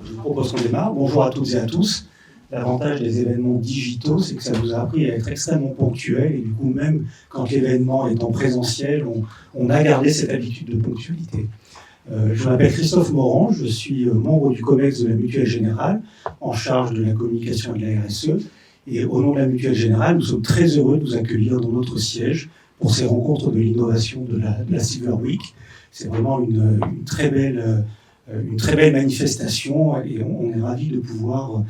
Je vous propose qu'on démarre. Bonjour à toutes et à tous. L'avantage des événements digitaux, c'est que ça vous a appris à être extrêmement ponctuel et du coup, même quand l'événement est en présentiel, on a gardé cette habitude de ponctualité. Je m'appelle Christophe Morand, je suis membre du COMEX de la Mutuelle Générale, en charge de la communication et de la RSE. Et au nom de la Mutuelle Générale, nous sommes très heureux de vous accueillir dans notre siège pour ces rencontres de l'innovation de la Silver Week. C'est vraiment une très belle manifestation et on est ravis de pouvoir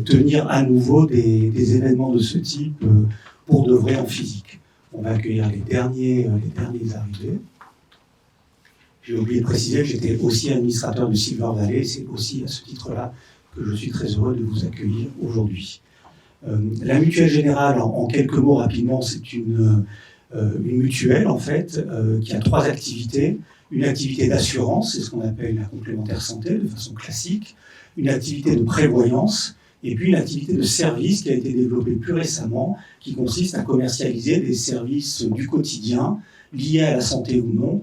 tenir à nouveau des événements de ce type pour de vrai en physique. On va accueillir les derniers arrivés. J'ai oublié de préciser que j'étais aussi administrateur de Silver Valley, c'est aussi à ce titre-là que je suis très heureux de vous accueillir aujourd'hui. La Mutuelle Générale, en quelques mots rapidement, c'est une mutuelle en fait qui a 3 activités. Une activité d'assurance, c'est ce qu'on appelle la complémentaire santé de façon classique, une activité de prévoyance, et puis une activité de service qui a été développée plus récemment, qui consiste à commercialiser des services du quotidien, liés à la santé ou non,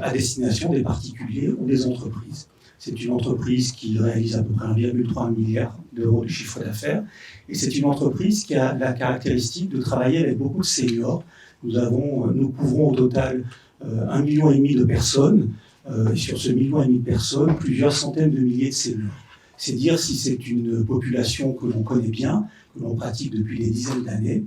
à destination des particuliers ou des entreprises. C'est une entreprise qui réalise à peu près 1,3 milliard d'euros de chiffre d'affaires, et c'est une entreprise qui a la caractéristique de travailler avec beaucoup de seniors. Nous couvrons au total 1,5 million de personnes, et sur ce 1,5 million de personnes, plusieurs centaines de milliers de cellules. C'est dire si c'est une population que l'on connaît bien, que l'on pratique depuis des dizaines d'années.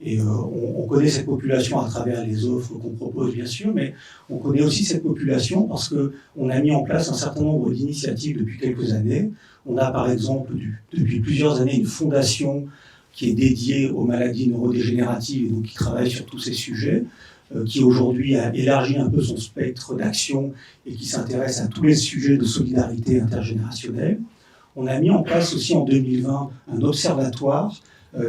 Et on connaît cette population à travers les offres qu'on propose, bien sûr, mais on connaît aussi cette population parce qu'on a mis en place un certain nombre d'initiatives depuis quelques années. On a par exemple, depuis plusieurs années, une fondation qui est dédiée aux maladies neurodégénératives et donc qui travaille sur tous ces sujets, qui aujourd'hui a élargi un peu son spectre d'action et qui s'intéresse à tous les sujets de solidarité intergénérationnelle. On a mis en place aussi en 2020 un observatoire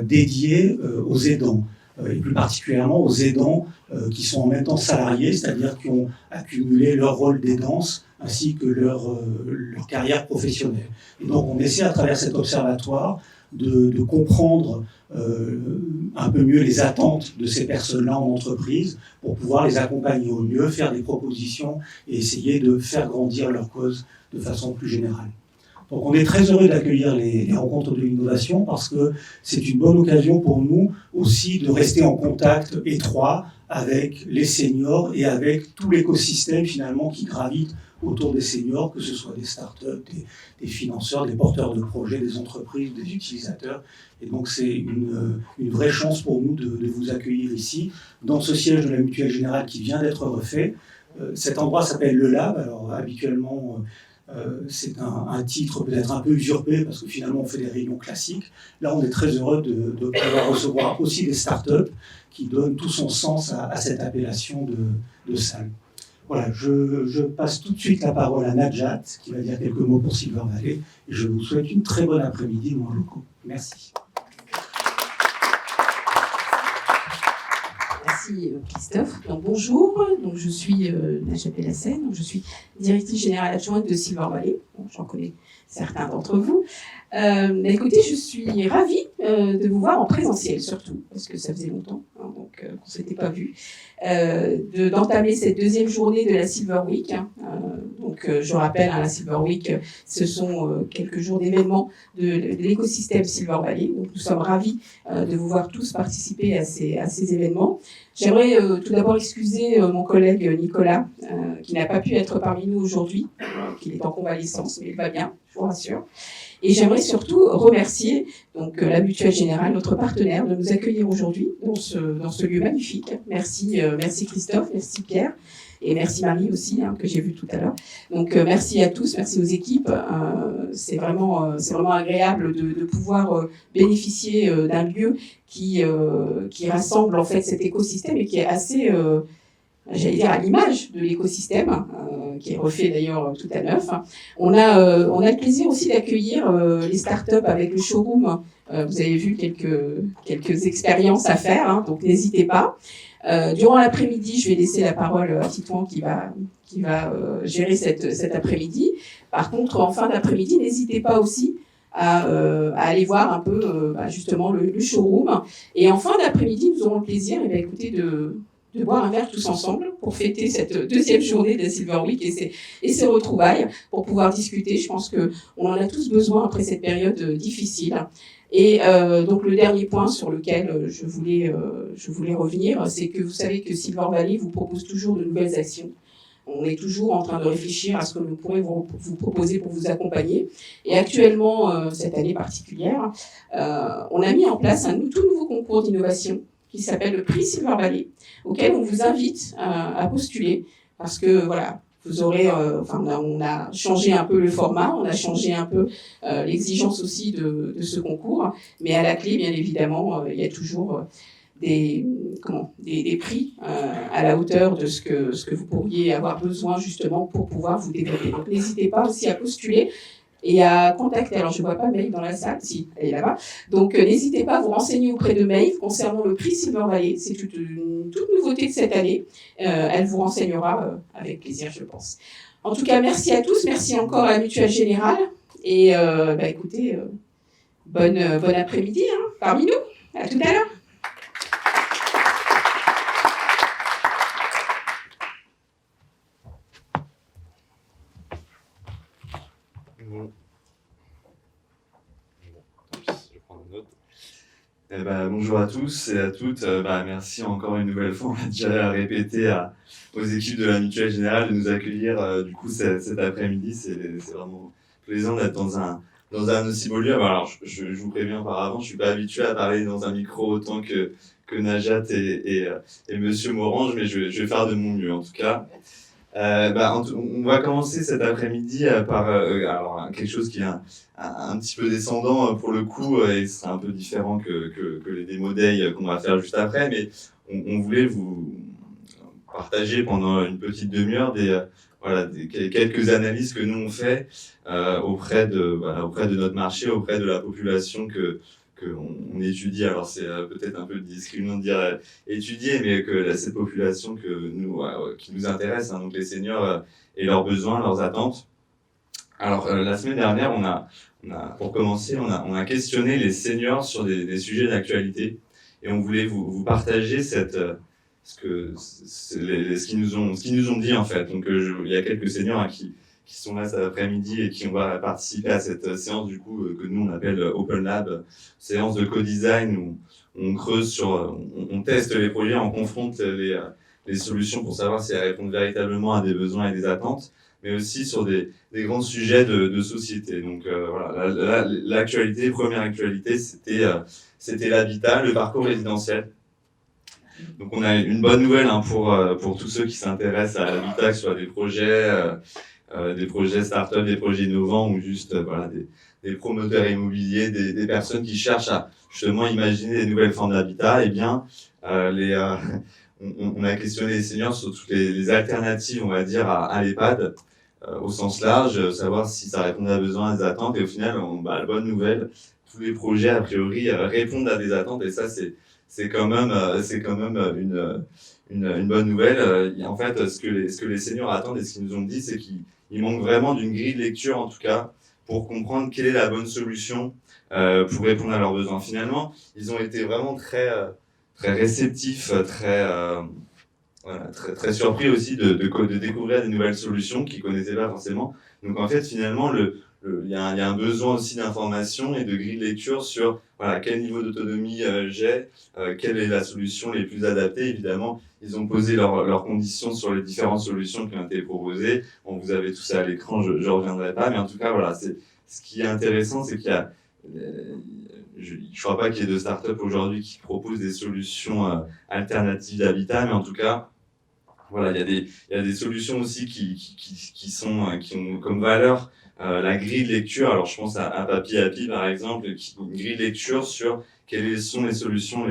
dédié aux aidants, et plus particulièrement aux aidants qui sont en même temps salariés, c'est-à-dire qui ont accumulé leur rôle d'aidance ainsi que leur carrière professionnelle. Et donc on essaie à travers cet observatoire de comprendre un peu mieux les attentes de ces personnes-là en entreprise pour pouvoir les accompagner au mieux, faire des propositions et essayer de faire grandir leur cause de façon plus générale. Donc on est très heureux d'accueillir les rencontres de l'innovation parce que c'est une bonne occasion pour nous aussi de rester en contact étroit avec les seniors et avec tout l'écosystème finalement qui gravite autour des seniors, que ce soit des startups, des financeurs, des porteurs de projets, des entreprises, des utilisateurs. Et donc c'est une vraie chance pour nous de vous accueillir ici, dans ce siège de la Mutuelle Générale qui vient d'être refait. Cet endroit s'appelle le Lab. Alors habituellement, c'est un titre peut-être un peu usurpé parce que finalement on fait des réunions classiques. Là on est très heureux de pouvoir recevoir aussi des startups qui donnent tout son sens à cette appellation de salle. Voilà, je passe tout de suite la parole à Najat qui va dire quelques mots pour Silver Valley et je vous souhaite une très bonne après-midi dans nos locaux. Merci. Merci Christophe. Donc, bonjour, donc, je suis Najat Bellassène, donc je suis directrice générale adjointe de Silver Valley. Bon, j'en connais certains d'entre vous. Écoutez, je suis ravie de vous voir en présentiel surtout, parce que ça faisait longtemps qu'on ne s'était pas vu, d'entamer cette deuxième journée de la Silver Week. Je rappelle, la Silver Week, ce sont quelques jours d'événements de l'écosystème Silver Valley. Donc nous sommes ravis de vous voir tous participer à ces événements. J'aimerais tout d'abord excuser mon collègue Nicolas, qui n'a pas pu être parmi nous aujourd'hui, qu'il est en convalescence, mais il va bien, je vous rassure. Et j'aimerais surtout remercier la Mutuelle Générale, notre partenaire, de nous accueillir aujourd'hui dans ce lieu magnifique. Merci Christophe, merci Pierre. Et merci Marie aussi, que j'ai vu tout à l'heure. Donc merci à tous, merci aux équipes. C'est vraiment agréable de pouvoir bénéficier d'un lieu qui rassemble en fait cet écosystème et qui est assez, j'allais dire, à l'image de l'écosystème, qui est refait d'ailleurs tout à neuf. On a le plaisir aussi d'accueillir les startups avec le showroom. Vous avez vu quelques expériences à faire, donc n'hésitez pas. Durant l'après-midi, je vais laisser la parole à Titouan qui va gérer cet après-midi. Par contre, en fin d'après-midi, n'hésitez pas aussi à aller voir un peu justement le showroom. Et en fin d'après-midi, nous aurons le plaisir, écoutez, de boire un verre tous ensemble pour fêter cette deuxième journée de la Silver Week et ses retrouvailles, pour pouvoir discuter. Je pense qu'on en a tous besoin après cette période difficile. Et donc le dernier point sur lequel je voulais revenir, c'est que vous savez que Silver Valley vous propose toujours de nouvelles actions. On est toujours en train de réfléchir à ce que nous pourrions vous proposer pour vous accompagner. Et actuellement, cette année particulière, on a mis en place un tout nouveau concours d'innovation qui s'appelle le prix Silver Valley, auquel on vous invite à postuler, parce que voilà, vous aurez, on a changé un peu le format, on a changé un peu l'exigence aussi de ce concours, mais à la clé, bien évidemment, il y a toujours des prix à la hauteur de ce que vous pourriez avoir besoin justement pour pouvoir vous développer. Donc n'hésitez pas aussi à postuler et à contacter. Alors, je ne vois pas Maïve dans la salle, si, elle est là-bas. Donc, n'hésitez pas à vous renseigner auprès de Maïve concernant le prix Silver Valley. C'est une toute nouveauté de cette année. Elle vous renseignera avec plaisir, je pense. En tout cas, merci à tous. Merci encore à la Mutuelle Générale. Et écoutez, bon après-midi parmi nous. À tout à l'heure. Bonjour à tous et à toutes. Merci encore une nouvelle fois, on l'a déjà répété aux équipes de la Mutuelle Générale de nous accueillir du coup cet après-midi. C'est vraiment plaisant d'être dans un aussi beau lieu. Alors je vous préviens par avant, je suis pas habitué à parler dans un micro autant que Najat et Monsieur Morange, mais je vais faire de mon mieux en tout cas. On va commencer cet après-midi par alors quelque chose qui est un petit peu descendant pour le coup et ce sera un peu différent que les démo day qu'on va faire juste après, mais on voulait vous partager pendant une petite demi-heure quelques analyses que nous on fait auprès de notre marché, auprès de la population qu'on étudie. Alors c'est peut-être un peu discriminant de dire étudier, mais que cette population qui nous intéresse, donc les seniors et leurs besoins, leurs attentes. Alors la semaine dernière, pour commencer, on a questionné les seniors sur des sujets d'actualité et on voulait vous partager ce qu'ils nous ont dit en fait. Donc il y a quelques seniors qui sont là cet après-midi et qui vont participer à cette séance du coup que nous on appelle Open Lab, séance de co-design où on creuse on teste les projets, on confronte les solutions pour savoir si elles répondent véritablement à des besoins et des attentes, mais aussi sur des grands sujets de société. Donc l'actualité, première actualité, c'était l'habitat, le parcours résidentiel. Donc on a une bonne nouvelle pour tous ceux qui s'intéressent à l'habitat, que ce soit des projets start-up, des projets innovants ou juste des promoteurs immobiliers, des personnes qui cherchent à justement imaginer des nouvelles formes d'habitat. Eh bien, on a questionné les seniors sur toutes les alternatives, on va dire, à l'EHPAD au sens large, savoir si ça répondait à besoins, à des attentes. Et au final, la bonne nouvelle, tous les projets a priori répondent à des attentes. Et ça, c'est quand même une bonne nouvelle. En fait, ce que les seniors attendent et ce qu'ils nous ont dit, c'est qu'il manque vraiment d'une grille de lecture, en tout cas, pour comprendre quelle est la bonne solution pour répondre à leurs besoins. Finalement, ils ont été vraiment très réceptifs, très surpris aussi de découvrir des nouvelles solutions qu'ils connaissaient pas forcément. Donc en fait, finalement, il y a un besoin aussi d'information et de grille de lecture sur quel niveau d'autonomie j'ai, quelle est la solution les plus adaptée. Évidemment, ils ont posé leurs conditions sur les différentes solutions qui ont été proposées. Bon, vous avez tout ça à l'écran, je reviendrai pas, mais en tout cas, ce qui est intéressant, c'est qu'il y a je ne crois pas qu'il y ait de start-up aujourd'hui qui proposent des solutions alternatives d'habitat, mais en tout cas, il y a des solutions aussi qui ont comme valeur la grille de lecture. Alors, je pense à Papy Happy, par exemple, une grille de lecture sur quelles sont les solutions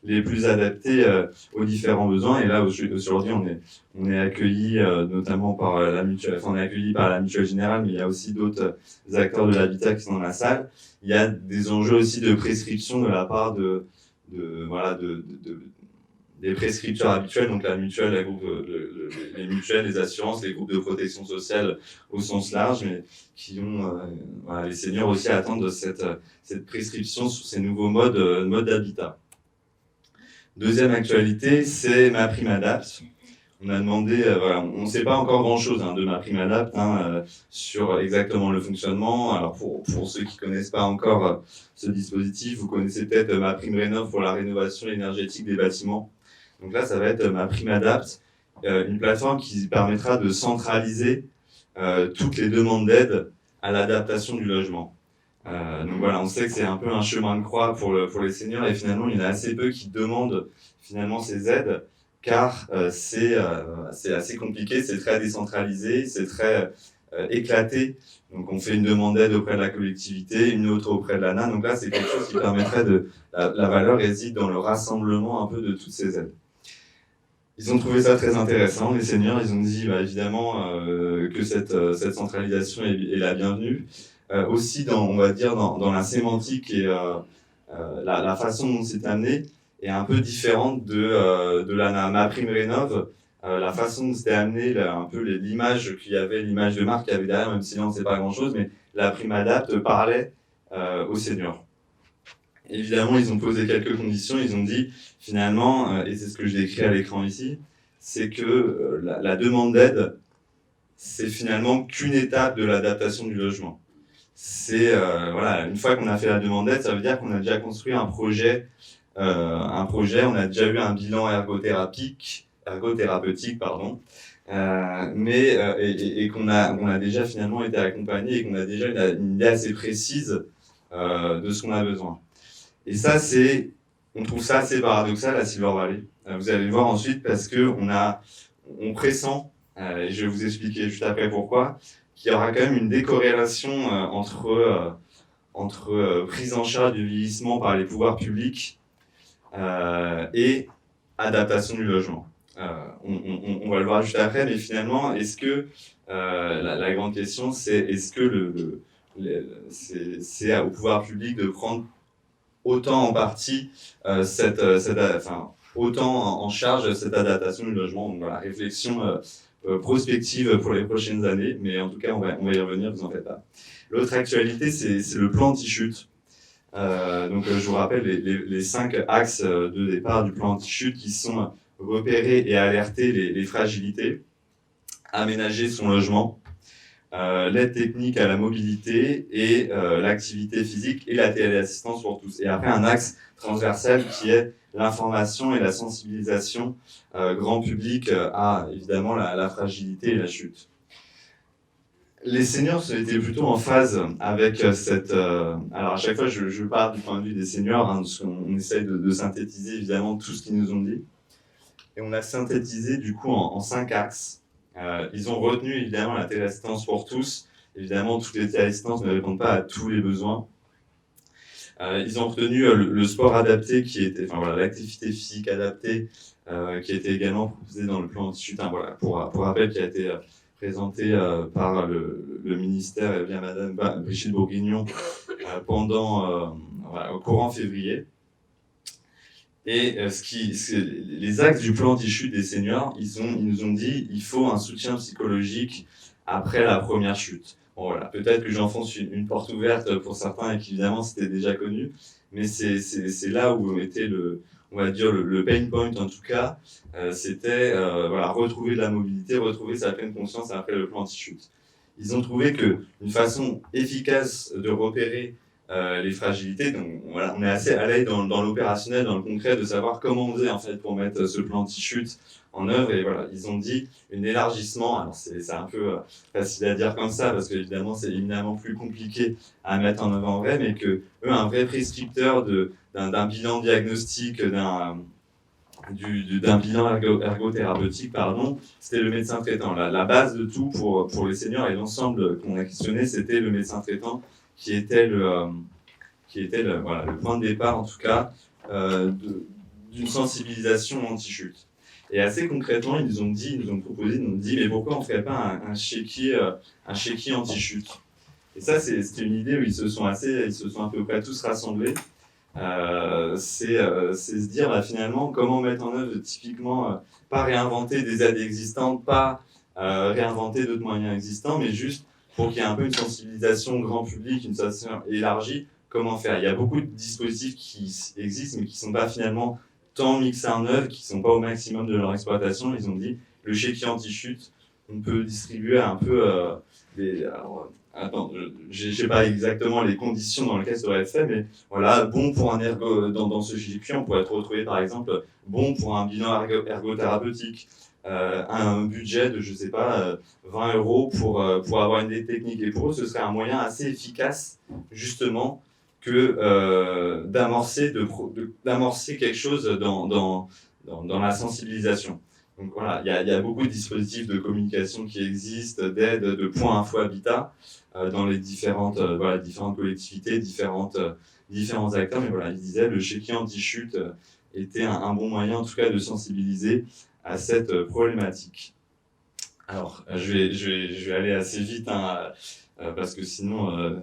les plus adaptées aux différents besoins. Et là, aujourd'hui, on est accueilli notamment par la mutuelle, on est accueilli par la Mutuelle Générale, mais il y a aussi d'autres acteurs de l'habitat qui sont dans la salle. Il y a des enjeux aussi de prescription de la part des prescripteurs habituels, donc la mutuelle, les mutuelles, les assurances, les groupes de protection sociale au sens large, mais qui ont les seniors aussi attendent cette prescription sur ces nouveaux modes d'habitat. Deuxième actualité, c'est MaPrimeAdapt. On a demandé, voilà, on ne sait pas encore grand-chose de MaPrimeAdapt sur exactement le fonctionnement. Alors pour ceux qui ne connaissent pas encore ce dispositif, vous connaissez peut-être MaPrimeRénov' pour la rénovation énergétique des bâtiments. Donc là, ça va être MaPrimeAdapt, une plateforme qui permettra de centraliser toutes les demandes d'aide à l'adaptation du logement. Donc voilà, on sait que c'est un peu un chemin de croix pour les seniors et finalement, il y en a assez peu qui demandent finalement ces aides car c'est assez compliqué, c'est très décentralisé, c'est très éclaté. Donc on fait une demande d'aide auprès de la collectivité, une autre auprès de l'ANA. Donc là, c'est quelque chose qui permettrait de... La valeur réside dans le rassemblement un peu de toutes ces aides. Ils ont trouvé ça très intéressant, les seniors. Ils ont dit évidemment que cette centralisation est la bienvenue. Aussi, on va dire, dans la sémantique et la façon dont c'est amené est un peu différente de la MaPrimeRénov'. La façon dont c'était amené, un peu l'image qu'il y avait, l'image de marque qu'il y avait derrière, même si là on ne sait pas grand-chose, mais la PrimeAdapt parlait aux seniors. Évidemment, ils ont posé quelques conditions. Ils ont dit, finalement, et c'est ce que je décris à l'écran ici, c'est que la demande d'aide, c'est finalement qu'une étape de l'adaptation du logement. C'est, voilà, une fois qu'on a fait la demande d'aide, ça veut dire qu'on a déjà construit un projet, on a déjà eu un bilan ergothérapeutique, et qu'on a déjà finalement été accompagné et qu'on a déjà une idée assez précise de ce qu'on a besoin. Et ça, on trouve ça assez paradoxal à Silver Valley. Vous allez le voir ensuite parce que on pressent, et je vais vous expliquer juste après pourquoi, qu'il y aura quand même une décorrélation entre prise en charge du vieillissement par les pouvoirs publics et adaptation du logement. On va le voir juste après, mais finalement, est-ce que la grande question, c'est est-ce que c'est au pouvoir public de prendre autant en partie autant en charge cette adaptation du logement. Donc voilà, réflexion prospective pour les prochaines années, mais en tout cas on va y revenir, vous en faites pas. L'autre actualité, c'est le plan anti-chute. Donc je vous rappelle les 5 axes de départ du plan anti-chute qui sont repérer et alerter les fragilités, aménager son logement, l'aide technique à la mobilité et l'activité physique et la téléassistance pour tous. Et après, un axe transversal qui est l'information et la sensibilisation grand public à, évidemment, la fragilité et la chute. Les seniors étaient plutôt en phase avec cette... alors, à chaque fois, je parle du point de vue des seniors, parce qu'on essaye de synthétiser, évidemment, tout ce qu'ils nous ont dit. Et on a synthétisé, du coup, en 5 axes. Ils ont retenu évidemment la téléassistance pour tous. Évidemment, toutes les téléassistances ne répondent pas à tous les besoins. Ils ont retenu le sport adapté, l'activité physique adaptée, qui a été également proposée dans le plan anti-chute. Voilà, pour rappel, qui a été présenté par le ministère via Madame Brigitte Bourguignon au courant février. Et les axes du plan anti-chute des seniors, ils nous ont dit il faut un soutien psychologique après la première chute. Bon, voilà, peut-être que j'enfonce une porte ouverte pour certains et qu'évidemment c'était déjà connu, mais c'est là où était on va dire le pain point en tout cas, c'était retrouver de la mobilité, retrouver sa pleine conscience après le plan anti-chute. Ils ont trouvé qu'une façon efficace de repérer les fragilités, donc voilà, on est assez à l'aise dans l'opérationnel, dans le concret, de savoir comment on faisait en fait pour mettre ce plan anti-chute en œuvre. Et voilà, ils ont dit un élargissement. Alors c'est un peu facile à dire comme ça parce qu'évidemment c'est éminemment plus compliqué à mettre en œuvre en vrai, mais que eux, un vrai prescripteur d'un bilan diagnostique, d'un bilan ergothérapeutique, c'était le médecin traitant. La base de tout pour les seniors et l'ensemble qu'on a questionné, c'était le médecin traitant qui était le point de départ, en tout cas, d'une sensibilisation anti-chute. Et assez concrètement, ils nous ont proposé, mais pourquoi on ne ferait pas un chéquier anti-chute? Et ça, c'est une idée où ils se sont à peu près tous rassemblés. C'est se dire, finalement, comment mettre en œuvre, typiquement, pas réinventer des aides existantes, pas réinventer d'autres moyens existants, mais juste pour qu'il y ait un peu une sensibilisation grand public, une sensibilisation élargie, comment faire. Il y a beaucoup de dispositifs qui existent, mais qui ne sont pas finalement tant mis que ça en œuvre, qui ne sont pas au maximum de leur exploitation, ils ont dit le chéquier anti-chute, on peut distribuer un peu attends, je ne sais pas exactement les conditions dans lesquelles ça doit être fait, mais voilà, bon pour un dans ce chéquier, on pourrait retrouver par exemple bon pour un bilan ergothérapeutique, un budget de, je ne sais pas, 20 € pour avoir une des techniques. Et pour eux, ce serait un moyen assez efficace, justement, que d'amorcer quelque chose dans la sensibilisation. Donc voilà, il y a beaucoup de dispositifs de communication qui existent, d'aide, de points info habitat dans les différentes collectivités, différents acteurs. Mais voilà, ils disaient le chéquier anti-chute était un bon moyen, en tout cas, de sensibiliser à cette problématique. Alors, je vais aller assez vite, hein, parce que sinon,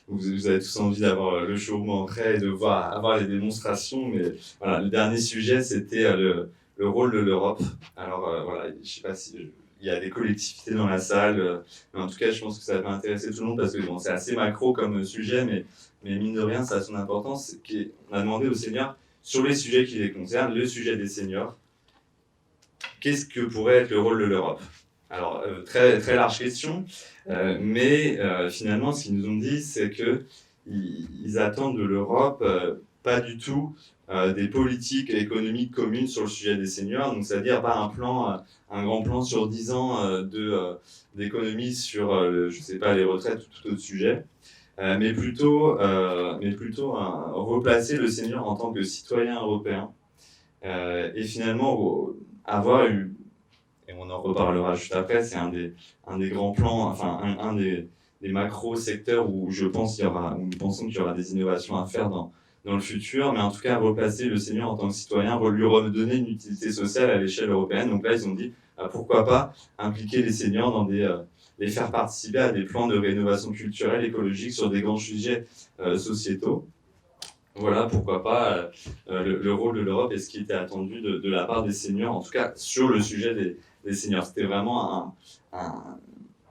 vous avez tous envie d'avoir le show en prêt et de avoir les démonstrations. Mais voilà, le dernier sujet, c'était le rôle de l'Europe. Alors, voilà, je ne sais pas si il y a des collectivités dans la salle, mais en tout cas, je pense que ça va intéresser tout le monde parce que bon, c'est assez macro comme sujet, mais mine de rien, ça a son importance. On a demandé aux seniors, sur les sujets qui les concernent, le sujet des seniors, qu'est-ce que pourrait être le rôle de l'Europe ? Alors, très, très large question, mais finalement, ce qu'ils nous ont dit, c'est qu'ils attendent de l'Europe pas du tout des politiques économiques communes sur le sujet des seniors, donc c'est-à-dire pas un grand plan sur 10 ans d'économie sur, je sais pas, les retraites ou tout autre sujet, mais plutôt replacer le senior en tant que citoyen européen et finalement avoir eu, et on en reparlera juste après, c'est un des grands plans, enfin un des macro secteurs où nous pensons qu'il y aura des innovations à faire dans le futur, mais en tout cas replacer le senior en tant que citoyen, lui redonner une utilité sociale à l'échelle européenne. Donc là, ils ont dit pourquoi pas impliquer les seniors dans les faire participer à des plans de rénovation culturelle, écologique sur des grands sujets sociétaux. Voilà, pourquoi pas le rôle de l'Europe et ce qui était attendu de la part des seniors, en tout cas sur le sujet des seniors. C'était vraiment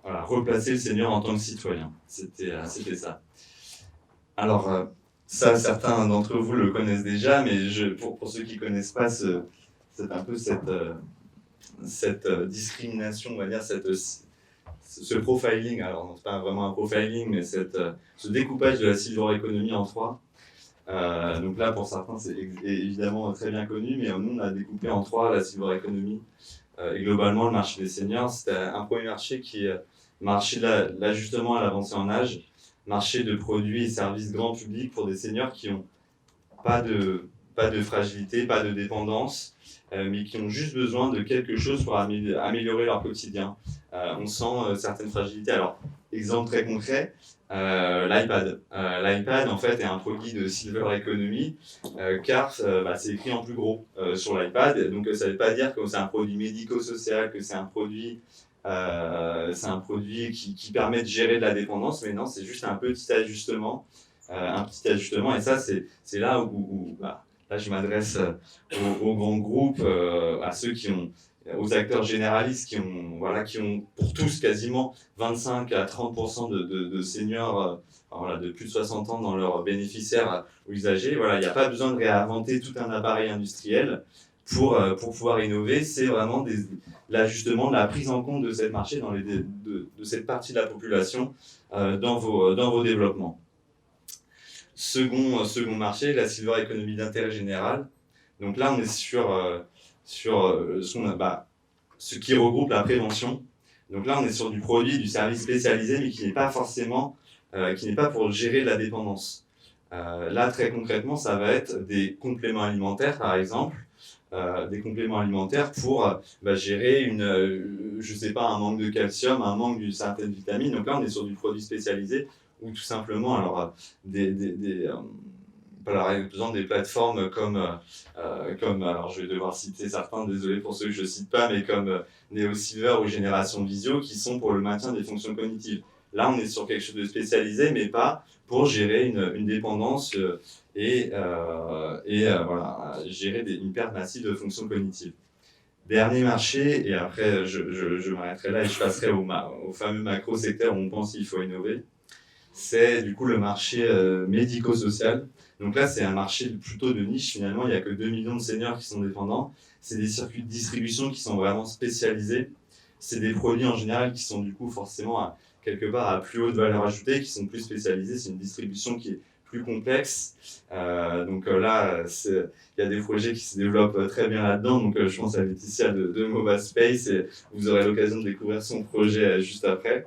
voilà, replacer le senior en tant que citoyen. C'était ça. Alors, ça, certains d'entre vous le connaissent déjà, mais pour ceux qui ne connaissent pas, c'est un peu cette discrimination, on va dire, ce profiling. Alors, non, c'est pas vraiment un profiling, mais ce découpage de la silver economy en trois. Donc là, pour certains, c'est évidemment très bien connu, mais nous, on a découpé en trois la silver economy. Et globalement, le marché des seniors, c'était un premier marché qui est marché de l'ajustement à l'avancée en âge, marché de produits et services grand public pour des seniors qui n'ont pas de fragilité, pas de dépendance, mais qui ont juste besoin de quelque chose pour améliorer leur quotidien. On sent certaines fragilités. Alors, exemple très concret, l'iPad. L'iPad, en fait, est un produit de Silver Economy, car c'est écrit en plus gros sur l'iPad. Donc, ça ne veut pas dire que c'est un produit médico-social, que c'est un produit qui permet de gérer de la dépendance, mais non, c'est juste un petit ajustement. Et ça, c'est là où là, je m'adresse aux grands groupes, à ceux aux acteurs généralistes qui ont pour tous quasiment 25 à 30% de seniors de plus de 60 ans dans leurs bénéficiaires ou usagers. Voilà, il n'y a pas besoin de réinventer tout un appareil industriel pour pouvoir innover. C'est vraiment l'ajustement, la prise en compte de cette marché, de cette partie de la population dans vos développements. Second marché, la silver economy d'intérêt général. Donc là, on est sur ce qui regroupe la prévention. Donc là, on est sur du produit, du service spécialisé, mais qui n'est pas forcément, qui n'est pas pour gérer de la dépendance. Là, très concrètement, ça va être des compléments alimentaires, par exemple, des compléments alimentaires pour gérer un manque de calcium, un manque d'une certaine vitamine. Donc là, on est sur du produit spécialisé ou tout simplement, alors, par exemple, des plateformes comme, alors je vais devoir citer certains, désolé pour ceux que je ne cite pas, mais comme NeoSilver ou Génération Visio, qui sont pour le maintien des fonctions cognitives. Là, on est sur quelque chose de spécialisé, mais pas pour gérer une dépendance gérer une perte massive de fonctions cognitives. Dernier marché, et après je m'arrêterai là et je passerai au fameux macro-secteur où on pense qu'il faut innover. c'est du coup le marché médico-social. Donc là, c'est un marché plutôt de niche finalement, il n'y a que 2 millions de seniors qui sont dépendants. C'est des circuits de distribution qui sont vraiment spécialisés. C'est des produits en général qui sont du coup forcément quelque part à plus haute valeur ajoutée, qui sont plus spécialisés. C'est une distribution qui est plus complexe. Donc là, il y a des projets qui se développent très bien là-dedans. Donc je pense à Laetitia de Mova Space et vous aurez l'occasion de découvrir son projet juste après.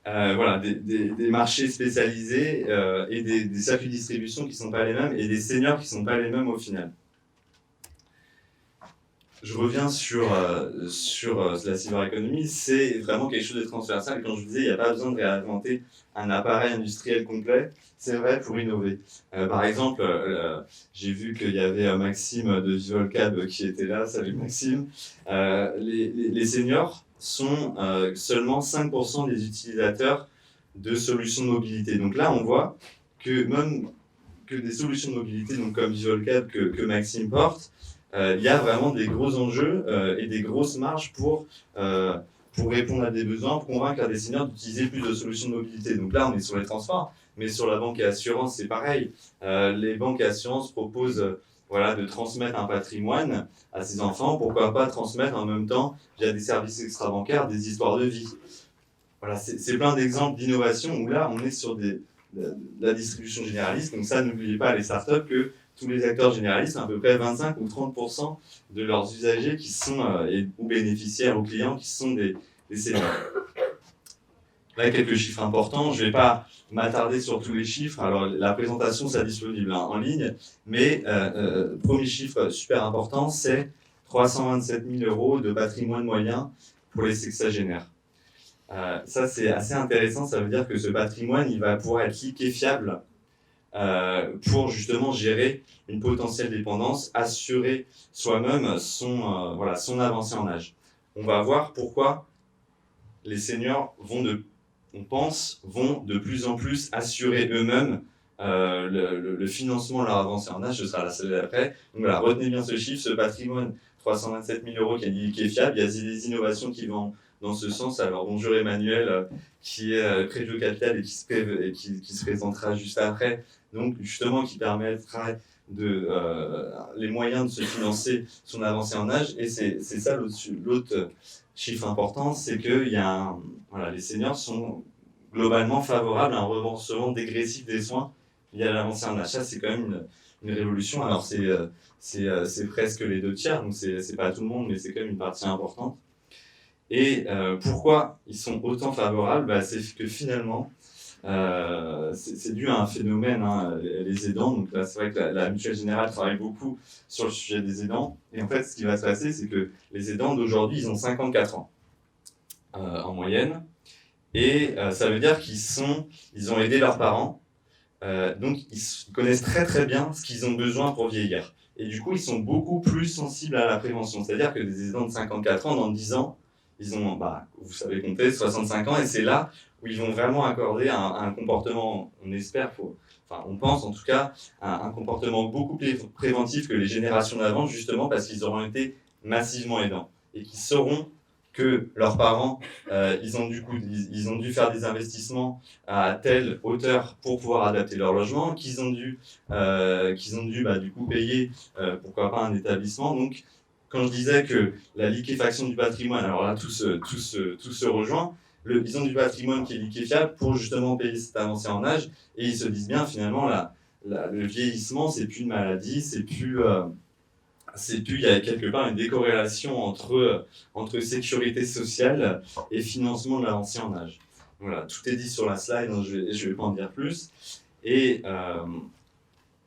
Voilà, des marchés spécialisés et des circuits de distribution qui ne sont pas les mêmes et des seniors qui ne sont pas les mêmes au final. Je reviens sur la cyberéconomie, c'est vraiment quelque chose de transversal. Et quand je vous disais, il n'y a pas besoin de réinventer un appareil industriel complet, c'est vrai pour innover. Par exemple, j'ai vu qu'il y avait Maxime de VivolCab qui était là. Salut Maxime. Les seniors sont seulement 5% des utilisateurs de solutions de mobilité. Donc là, on voit que même que des solutions de mobilité, donc comme VivolCab que Maxime porte, il y a vraiment des gros enjeux et des grosses marges pour répondre à des besoins, pour convaincre des seniors d'utiliser plus de solutions de mobilité. Donc là, on est sur les transports, mais sur la banque et assurance, c'est pareil. Les banques et assurances proposent de transmettre un patrimoine à ses enfants. Pourquoi pas transmettre en même temps, via des services extra-bancaires, des histoires de vie. Voilà, c'est plein d'exemples d'innovation où là, on est sur de la distribution généraliste. Donc ça, n'oubliez pas, les startups, que tous les acteurs généralistes, à peu près 25 ou 30% de leurs usagers qui sont, ou bénéficiaires ou clients qui sont des seniors. Là, quelques chiffres importants. Je ne vais pas m'attarder sur tous les chiffres. Alors, la présentation sera disponible en ligne. Mais premier chiffre super important, c'est 327 000 € de patrimoine moyen pour les sexagénaires. Ça, c'est assez intéressant. Ça veut dire que ce patrimoine, il va pouvoir être liquéfiable pour justement gérer une potentielle dépendance, assurer soi-même son avancée en âge. On va voir pourquoi les seniors vont de plus en plus assurer eux-mêmes le financement de leur avancée en âge. Ce sera la slide d'après. Donc voilà, retenez bien ce chiffre, ce patrimoine, 327 000 € qui est fiable. Il y a des innovations qui vont dans ce sens. Alors bonjour Emmanuel, qui est Crédit Capital et qui se présentera juste après. Donc justement qui permettra les moyens de se financer son avancée en âge. Et c'est ça l'autre chiffre important, c'est que les seniors sont globalement favorables à un remboursement dégressif des soins liés à l'avancée en âge. Ça, c'est quand même une révolution. Alors c'est presque les 2/3, donc c'est pas tout le monde, mais c'est quand même une partie importante. Et pourquoi ils sont autant favorables? C'est que finalement, c'est dû à un phénomène, les aidants. Donc là, c'est vrai que la Mutuelle Générale travaille beaucoup sur le sujet des aidants. Et en fait, ce qui va se passer, c'est que les aidants d'aujourd'hui, ils ont 54 ans en moyenne. Et ça veut dire ils ont aidé leurs parents. Donc, ils connaissent très très bien ce qu'ils ont besoin pour vieillir. Et du coup, ils sont beaucoup plus sensibles à la prévention. C'est-à-dire que des aidants de 54 ans, dans 10 ans, ils ont, vous savez compter, 65 ans, et c'est là où ils vont vraiment accorder un comportement, on espère, on pense en tout cas, un comportement beaucoup plus préventif que les générations d'avant, justement parce qu'ils auront été massivement aidants et qu'ils sauront que leurs parents, ils ont dû faire des investissements à telle hauteur pour pouvoir adapter leur logement, qu'ils ont dû du coup payer, pourquoi pas un établissement. Donc, quand je disais que la liquéfaction du patrimoine, alors là, tout se rejoint, ils ont du patrimoine qui est liquéfiable pour justement payer cette avancée en âge, et ils se disent bien, finalement, le vieillissement, c'est plus une maladie, c'est plus, il y a quelque part une décorrélation entre sécurité sociale et financement de l'avancée en âge. Voilà, tout est dit sur la slide, donc je vais pas en dire plus. Et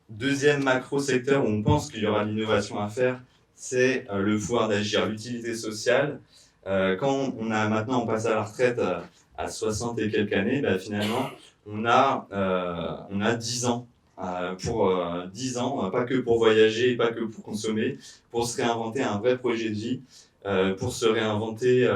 deuxième macro-secteur où on pense qu'il y aura de l'innovation à faire, c'est le pouvoir d'agir, l'utilité sociale. Quand on passe à la retraite à 60 et quelques années, finalement, on a 10 ans. Pour 10 ans, pas que pour voyager, pas que pour consommer, pour se réinventer un vrai projet de vie pour se réinventer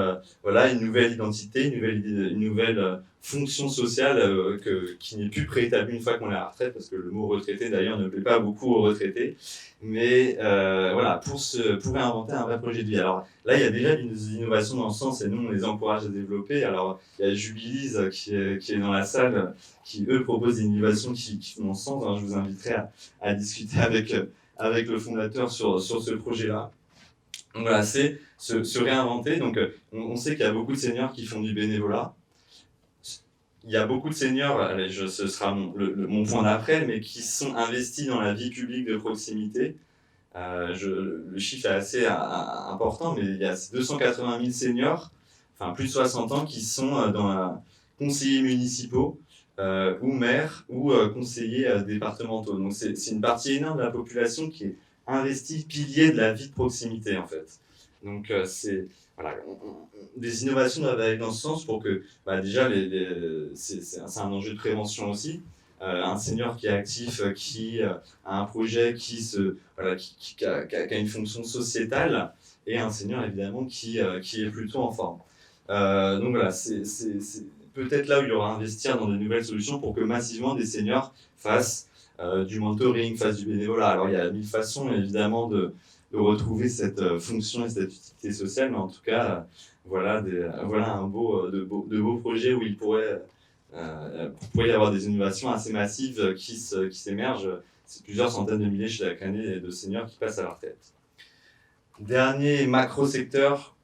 voilà, une nouvelle identité, une nouvelle fonction sociale qui n'est plus préétablie une fois qu'on est à la retraite, parce que le mot retraité d'ailleurs ne plaît pas beaucoup aux retraités, mais voilà, pour réinventer un vrai projet de vie. Alors là, il y a déjà des innovations dans ce sens et nous, on les encourage à développer. Alors, il y a Jubilise qui est dans la salle, qui eux proposent des innovations qui font dans ce sens. Alors, je vous inviterai à discuter avec le fondateur sur ce projet-là. Donc voilà, c'est se réinventer. Donc, on sait qu'il y a beaucoup de seniors qui font du bénévolat. Il y a beaucoup de seniors, allez, ce sera mon point d'après, mais qui sont investis dans la vie publique de proximité. Le chiffre est assez important, mais il y a 280 000 seniors, enfin plus de 60 ans, qui sont conseillers municipaux ou maires ou conseillers départementaux. Donc c'est une partie énorme de la population qui est investie, pilier de la vie de proximité en fait. Donc c'est voilà, des innovations doivent aller dans ce sens pour que déjà c'est un enjeu de prévention aussi. Un senior qui est actif, qui a un projet qui a une fonction sociétale, et un senior évidemment qui est plutôt en forme. Donc voilà, c'est peut-être là où il y aura à investir dans de nouvelles solutions pour que massivement des seniors fassent du mentoring, fassent du bénévolat. Alors il y a 1000 façons évidemment de retrouver cette fonction et cette utilité sociale, mais en tout cas voilà un de beaux projets où il pourrait y avoir des innovations assez massives qui s'émergent. C'est plusieurs centaines de milliers chaque année de seniors qui passent à la retraite. Dernier macro-secteur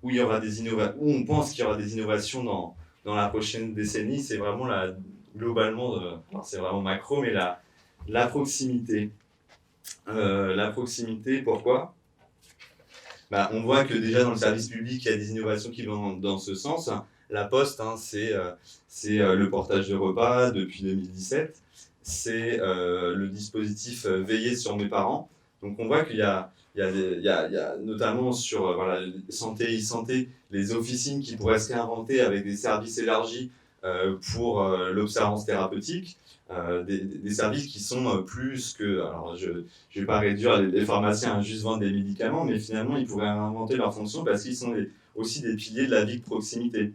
où on pense qu'il y aura des innovations dans la prochaine décennie, c'est vraiment c'est vraiment macro, mais la proximité. La proximité, pourquoi ? On voit que déjà dans le service public, il y a des innovations qui vont dans ce sens. La Poste, c'est le portage de repas depuis 2017. C'est le dispositif Veiller sur mes parents. Donc on voit qu'il y a notamment sur santé, e-santé, les officines qui pourraient se réinventer avec des services élargis pour l'observance thérapeutique. Des services qui sont plus que... Alors, je ne vais pas réduire les pharmaciens à juste vendre des médicaments, mais finalement, ils pourraient inventer leur fonction parce qu'ils sont aussi des piliers de la vie de proximité.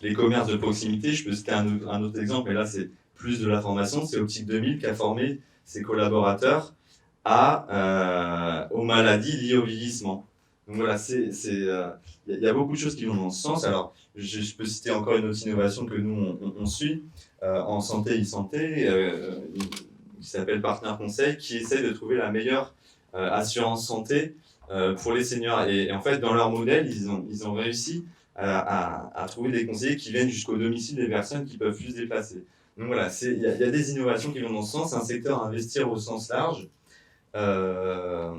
Les commerces de proximité, je peux citer un autre exemple, mais là, c'est plus de la formation. C'est Optique 2000 qui a formé ses collaborateurs aux maladies liées au vieillissement. Donc voilà, il y a beaucoup de choses qui vont dans ce sens. Alors, je peux citer encore une autre innovation que nous, on suit en santé, e-santé, qui s'appelle Partenaire Conseil, qui essaie de trouver la meilleure assurance santé pour les seniors. Et en fait, dans leur modèle, ils ont réussi à trouver des conseillers qui viennent jusqu'au domicile des personnes qui peuvent plus se déplacer. Donc voilà, il y a des innovations qui vont dans ce sens, un secteur à investir au sens large.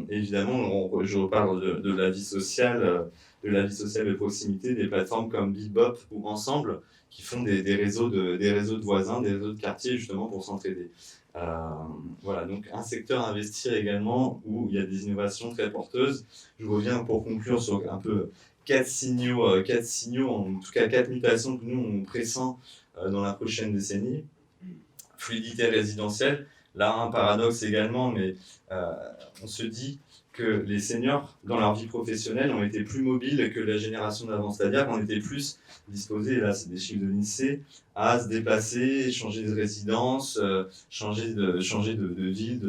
Évidemment, je reparle de la vie sociale, de proximité, des plateformes comme Bebop ou Ensemble, qui font des réseaux de voisins, des réseaux de quartiers justement pour s'entraider. Voilà, donc un secteur à investir également où il y a des innovations très porteuses. Je reviens pour conclure sur un peu 4 signaux, en tout cas 4 mutations que nous on pressent dans la prochaine décennie. Fluidité résidentielle, là un paradoxe également, mais on se dit que les seniors, dans leur vie professionnelle, ont été plus mobiles que la génération d'avant. C'est-à-dire qu'on était plus disposés, et là c'est des chiffres de l'INSEE, à se déplacer, changer de résidence, changer de ville,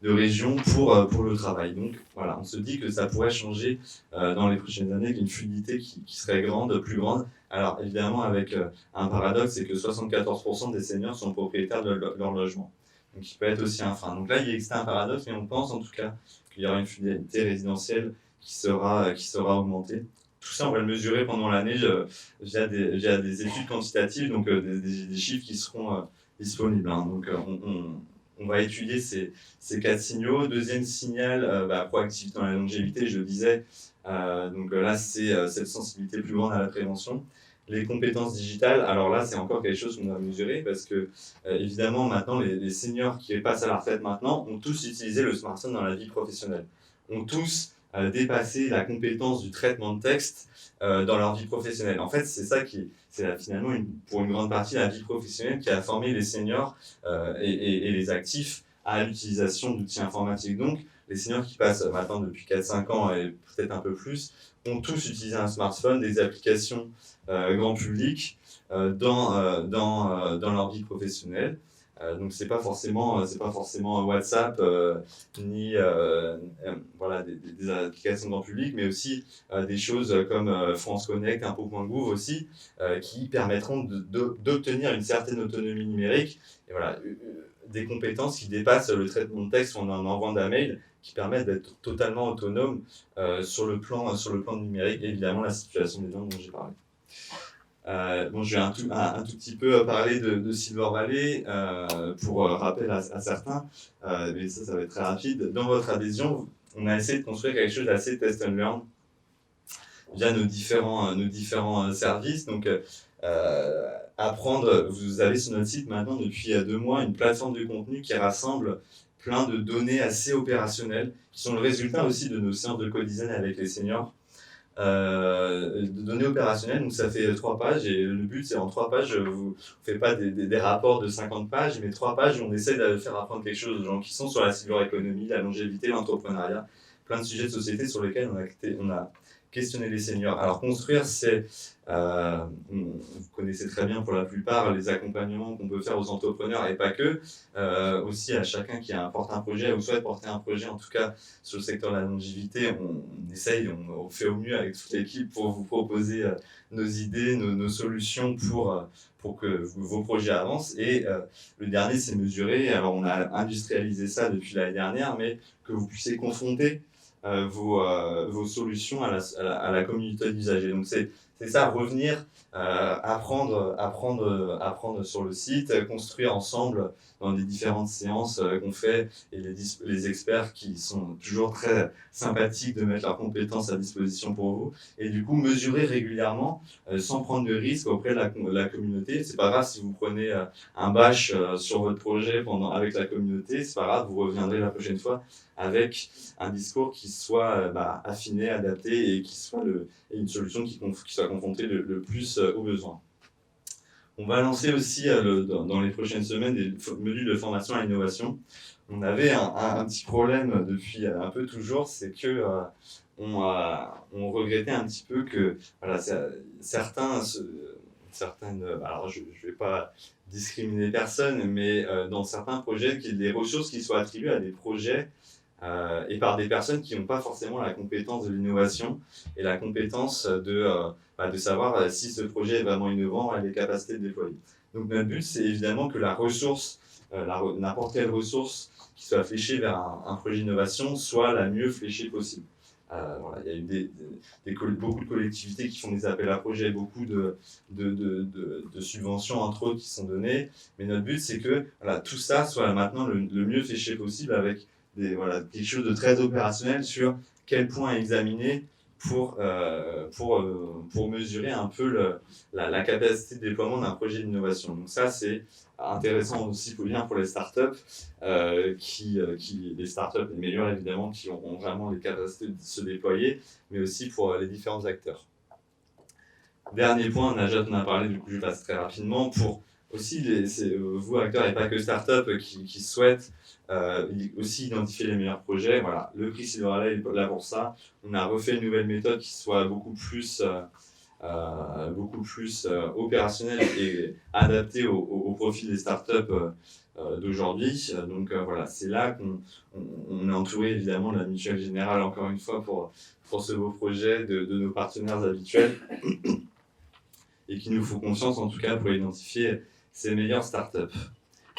de région pour le travail. Donc voilà, on se dit que ça pourrait changer dans les prochaines années, avec une fluidité qui serait plus grande. Alors évidemment, avec un paradoxe, c'est que 74% des seniors sont propriétaires de leur logement. Donc il peut être aussi un frein. Donc là, il existe un paradoxe, mais on pense en tout cas qu'il y aura une fidélité résidentielle qui sera augmentée. Tout ça, on va le mesurer pendant l'année via des études quantitatives, donc des chiffres qui seront disponibles. Donc on va étudier ces 4 signaux. Deuxième signal, proactif dans la longévité, je le disais. Donc là, c'est cette sensibilité plus grande à la prévention. Les compétences digitales, alors là, c'est encore quelque chose qu'on doit mesurer parce que, évidemment, maintenant, les seniors qui passent à la retraite maintenant ont tous utilisé le smartphone dans la vie professionnelle. Ont tous dépassé la compétence du traitement de texte dans leur vie professionnelle. En fait, c'est ça c'est finalement, pour une grande partie, la vie professionnelle qui a formé les seniors et les actifs à l'utilisation d'outils informatiques. Donc, les seniors qui passent maintenant depuis 4-5 ans et peut-être un peu plus, ont tous utilisé un smartphone, des applications grand public dans leur vie professionnelle. Donc c'est pas forcément WhatsApp ni voilà, des applications grand public, mais aussi des choses comme France Connect, Impôts.gouv aussi, qui permettront d'obtenir une certaine autonomie numérique et voilà, des compétences qui dépassent le traitement de texte ou en envoie d'un mail, qui permettent d'être totalement autonome sur le plan numérique, et évidemment la situation des gens dont j'ai parlé. Bon, je vais un tout petit peu parler de Silver Valley pour rappel à certains, mais ça va être très rapide. Dans votre adhésion, on a essayé de construire quelque chose d'assez test and learn via nos différents services. Donc, apprendre, vous avez sur notre site maintenant depuis 2 mois une plateforme de contenu qui rassemble plein de données assez opérationnelles, qui sont le résultat aussi de nos séances de co-design avec les seniors. De données opérationnelles, donc ça fait 3 pages, et le but c'est en 3 pages, vous ne faites pas des rapports de 50 pages, mais 3 pages où on essaie de faire apprendre quelque chose aux gens qui sont sur la silver economy, la longévité, l'entrepreneuriat, plein de sujets de société sur lesquels on a questionné les seniors. Alors construire, c'est, vous connaissez très bien pour la plupart les accompagnements qu'on peut faire aux entrepreneurs et pas que, aussi à chacun qui porte un projet ou souhaite porter un projet, en tout cas sur le secteur de la longévité, on essaye, on fait au mieux avec toute l'équipe pour vous proposer nos idées, nos solutions pour que vos projets avancent. Et le dernier, c'est mesurer. Alors on a industrialisé ça depuis l'année dernière, mais que vous puissiez confronter vos solutions à la communauté d'usagers. Donc c'est ça, revenir, apprendre sur le site, construire ensemble dans les différentes séances qu'on fait, et les experts qui sont toujours très sympathiques de mettre leurs compétences à disposition pour vous, et du coup mesurer régulièrement sans prendre de risques auprès de la communauté. C'est pas grave si vous prenez un bâche sur votre projet avec la communauté, c'est pas grave, vous reviendrez la prochaine fois avec un discours qui soit affiné, adapté, et qui soit une solution qui soit confrontée le plus aux besoins. On va lancer aussi dans les prochaines semaines des modules de formation à l'innovation. On avait un petit problème depuis un peu toujours, c'est que on regrettait un petit peu que voilà, certaines, alors je ne vais pas discriminer personne, mais dans certains projets, qu'il y ait des ressources qui soient attribuées à des projets et par des personnes qui n'ont pas forcément la compétence de l'innovation et la compétence de savoir si ce projet est vraiment innovant et les capacités de déployer. Donc notre but, c'est évidemment que la ressource, n'importe quelle ressource qui soit fléchée vers un projet d'innovation, soit la mieux fléchée possible. Voilà, il y a eu beaucoup de collectivités qui font des appels à projets, beaucoup de subventions, entre autres, qui sont données. Mais notre but, c'est que tout ça soit maintenant le mieux fléché possible, avec quelque chose de très opérationnel sur quel point examiner pour mesurer un peu la capacité de déploiement d'un projet d'innovation. Donc ça, c'est intéressant aussi pour les startups, les startups les meilleures évidemment, qui ont vraiment les capacités de se déployer, mais aussi pour les différents acteurs. Dernier point, Najat en a parlé, du coup je passe très rapidement, pour aussi vous acteurs et pas que startups qui souhaitent aussi identifier les meilleurs projets. Voilà, le prix Silver Valley est là pour ça. On a refait une nouvelle méthode qui soit beaucoup plus opérationnelle et adaptée au profil des startups d'aujourd'hui. Donc voilà, c'est là qu'on est entouré évidemment de la Mutuelle Générale, encore une fois, pour ce beau projet, de nos partenaires habituels, et qui nous font confiance en tout cas pour identifier ces meilleures startups.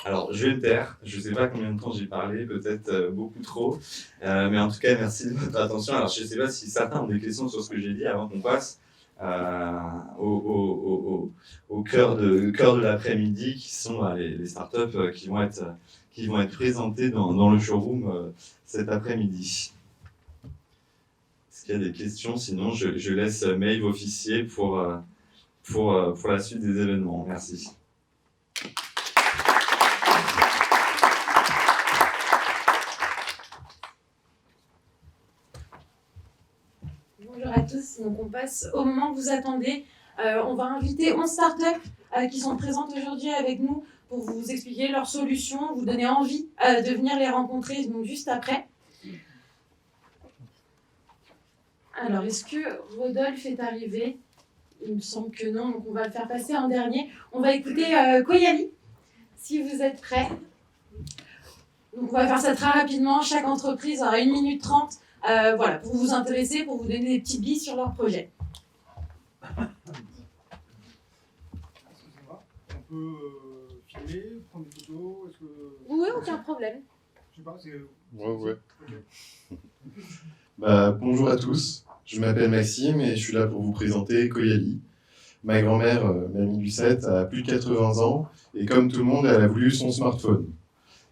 Alors, je vais me taire, je ne sais pas combien de temps j'ai parlé, peut-être beaucoup trop, mais en tout cas, merci de votre attention. Alors, je ne sais pas si certains ont des questions sur ce que j'ai dit avant qu'on passe au cœur de l'après-midi, qui sont les startups qui vont être présentées dans le showroom cet après-midi. Est-ce qu'il y a des questions? Sinon, je laisse Maeve officier pour la suite des événements. Merci. Bonjour à tous, donc on passe au moment que vous attendez. On va inviter 11 startups qui sont présentes aujourd'hui avec nous pour vous expliquer leurs solutions, vous donner envie de venir les rencontrer donc juste après. Alors, est-ce que Rodolphe est arrivé? Il me semble que non, donc on va le faire passer en dernier. On va écouter Koyali, si vous êtes prêts. Donc on va faire ça très rapidement. Chaque entreprise aura 1 minute 30 voilà, pour vous intéresser, pour vous donner des petites billes sur leur projet. Excusez-moi, on peut filmer, prendre des photos, est-ce que... Oui, aucun problème. Je sais pas, c'est... Ouais. Ok. Bonjour à tous, je m'appelle Maxime et je suis là pour vous présenter Koyali. Ma grand-mère, Mamie Lucette, a plus de 80 ans et comme tout le monde, elle a voulu son smartphone.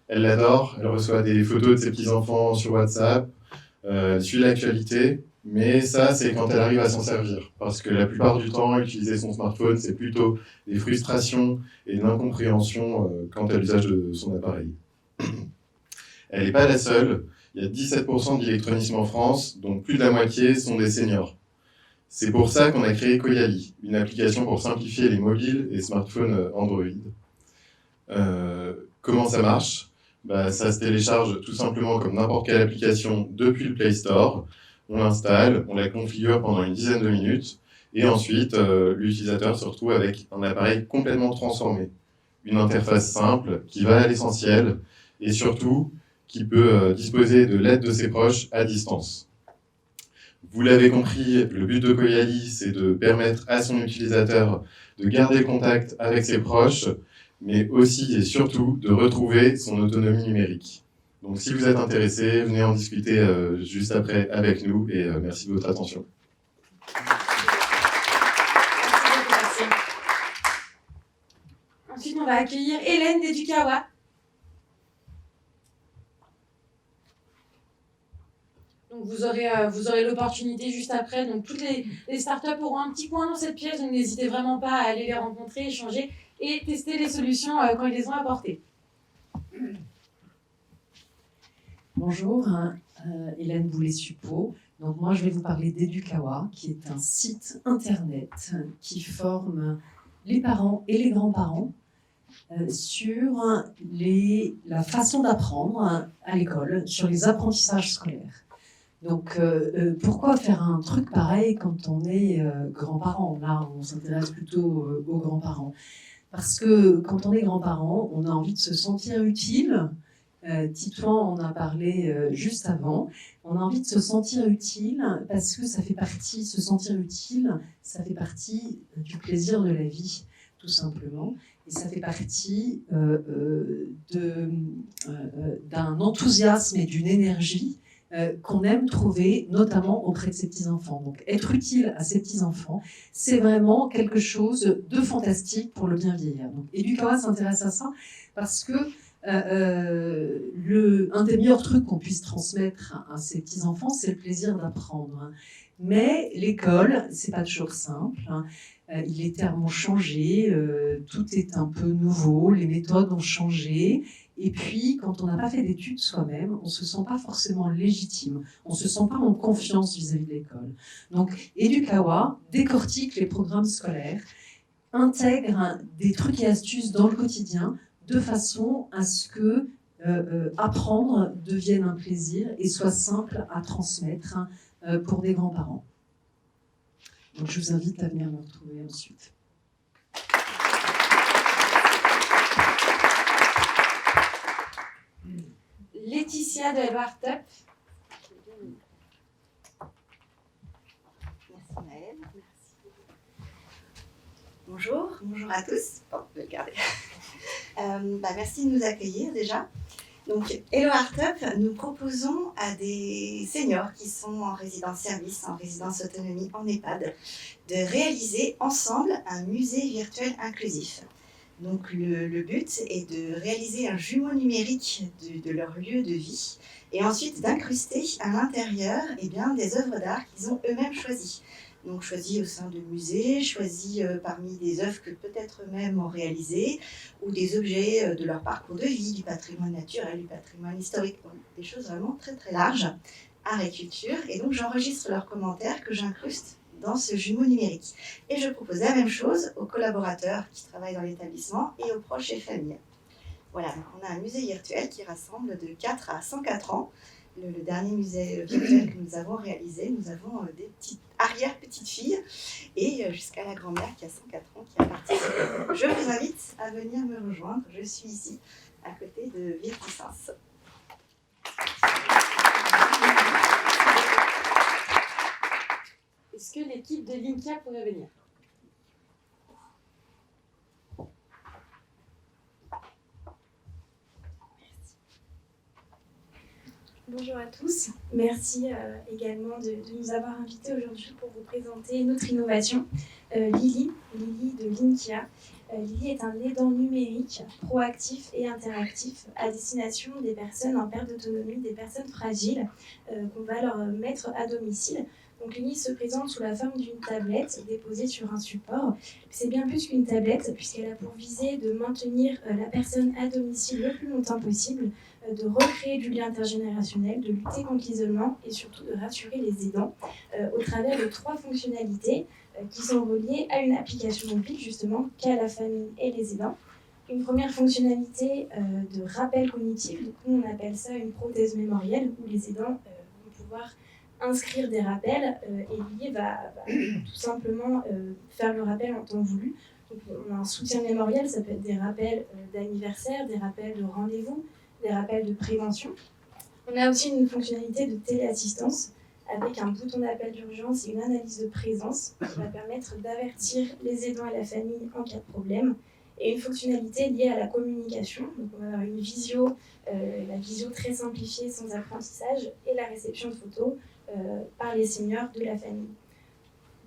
Elle l'adore, elle reçoit des photos de ses petits-enfants sur WhatsApp, elle suit l'actualité, mais ça, c'est quand elle arrive à s'en servir. Parce que la plupart du temps, utiliser son smartphone, c'est plutôt des frustrations et une incompréhension quant à l'usage de son appareil. Elle n'est pas la seule. Il y a 17% d'électronisme en France, donc plus de la moitié sont des seniors. C'est pour ça qu'on a créé Koyali, une application pour simplifier les mobiles et smartphones Android. Comment ça marche ? Ça se télécharge tout simplement comme n'importe quelle application depuis le Play Store. On l'installe, on la configure pendant une dizaine de minutes, et ensuite l'utilisateur se retrouve avec un appareil complètement transformé. Une interface simple qui va à l'essentiel, et surtout qui peut disposer de l'aide de ses proches à distance. Vous l'avez compris, le but de Koyali, c'est de permettre à son utilisateur de garder le contact avec ses proches, mais aussi et surtout de retrouver son autonomie numérique. Donc si vous êtes intéressé, venez en discuter juste après avec nous, et merci de votre attention. Merci. Ensuite, on va accueillir Hélène d'Edukawa. Donc vous aurez l'opportunité juste après. Donc toutes les startups auront un petit coin dans cette pièce, donc n'hésitez vraiment pas à aller les rencontrer, échanger et tester les solutions quand ils les ont apportées. Bonjour, Hélène Boulet-Suppot. Donc moi je vais vous parler d'Edukawa, qui est un site internet qui forme les parents et les grands-parents sur la façon d'apprendre à l'école, sur les apprentissages scolaires. Donc, pourquoi faire un truc pareil quand on est grands-parents ? Là, on s'intéresse plutôt aux grands-parents. Parce que quand on est grands-parents, on a envie de se sentir utile. Titouan en a parlé juste avant. On a envie de se sentir utile parce que ça fait partie, se sentir utile, ça fait partie du plaisir de la vie, tout simplement. Et ça fait partie d'un enthousiasme et d'une énergie qu'on aime trouver, notamment auprès de ses petits-enfants. Donc, être utile à ses petits-enfants, c'est vraiment quelque chose de fantastique pour le bien vieillir. Donc, Edukawa s'intéresse à ça parce que un des meilleurs trucs qu'on puisse transmettre à ses petits-enfants, c'est le plaisir d'apprendre. Mais l'école, c'est pas toujours simple. Les termes ont changé, tout est un peu nouveau, les méthodes ont changé. Et puis, quand on n'a pas fait d'études soi-même, on ne se sent pas forcément légitime. On ne se sent pas en confiance vis-à-vis de l'école. Donc, Edukawa décortique les programmes scolaires, intègre des trucs et astuces dans le quotidien de façon à ce que apprendre devienne un plaisir et soit simple à transmettre pour des grands-parents. Donc, je vous invite à venir me retrouver ensuite. Laetitia de Hello Startup. Merci Maëlle. Merci. Bonjour à tous. Bon, je vais le garder. Merci de nous accueillir déjà. Donc, Hello Startup, nous proposons à des seniors qui sont en résidence service, en résidence autonomie, en EHPAD, de réaliser ensemble un musée virtuel inclusif. Donc le but est de réaliser un jumeau numérique de leur lieu de vie et ensuite d'incruster à l'intérieur des œuvres d'art qu'ils ont eux-mêmes choisies. Donc choisies au sein de musées, choisies parmi des œuvres que peut-être eux-mêmes ont réalisées ou des objets de leur parcours de vie, du patrimoine naturel, du patrimoine historique, donc des choses vraiment très très larges, art et culture. Et donc j'enregistre leurs commentaires que j'incruste dans ce jumeau numérique. Et je propose la même chose aux collaborateurs qui travaillent dans l'établissement et aux proches et familles. Voilà, donc on a un musée virtuel qui rassemble de 4 à 104 ans le dernier musée virtuel que nous avons réalisé. Nous avons des petites arrière-petites-filles et jusqu'à la grand-mère qui a 104 ans qui a participé. Je vous invite à venir me rejoindre. Je suis ici, à côté de Virtissens. Est-ce que l'équipe de l'INCA pourrait venir? Bonjour à tous, merci également de nous avoir invités aujourd'hui pour vous présenter notre innovation, Lily de l'INCA. Lily est un aidant numérique, proactif et interactif à destination des personnes en perte d'autonomie, des personnes fragiles qu'on va leur mettre à domicile. Donc Lily se présente sous la forme d'une tablette déposée sur un support. C'est bien plus qu'une tablette puisqu'elle a pour visée de maintenir la personne à domicile le plus longtemps possible, de recréer du lien intergénérationnel, de lutter contre l'isolement et surtout de rassurer les aidants au travers de 3 fonctionnalités qui sont reliées à une application mobile justement qu'a la famille et les aidants. Une première fonctionnalité de rappel cognitif, donc nous on appelle ça une prothèse mémorielle où les aidants vont pouvoir inscrire des rappels et Lily va tout simplement faire le rappel en temps voulu. Donc, on a un soutien mémoriel, ça peut être des rappels d'anniversaire, des rappels de rendez-vous, des rappels de prévention. On a aussi une fonctionnalité de téléassistance avec un bouton d'appel d'urgence et une analyse de présence qui va permettre d'avertir les aidants et la famille en cas de problème. Et une fonctionnalité liée à la communication. Donc on va avoir une visio, la visio très simplifiée sans apprentissage et la réception de photos par les seniors de la famille.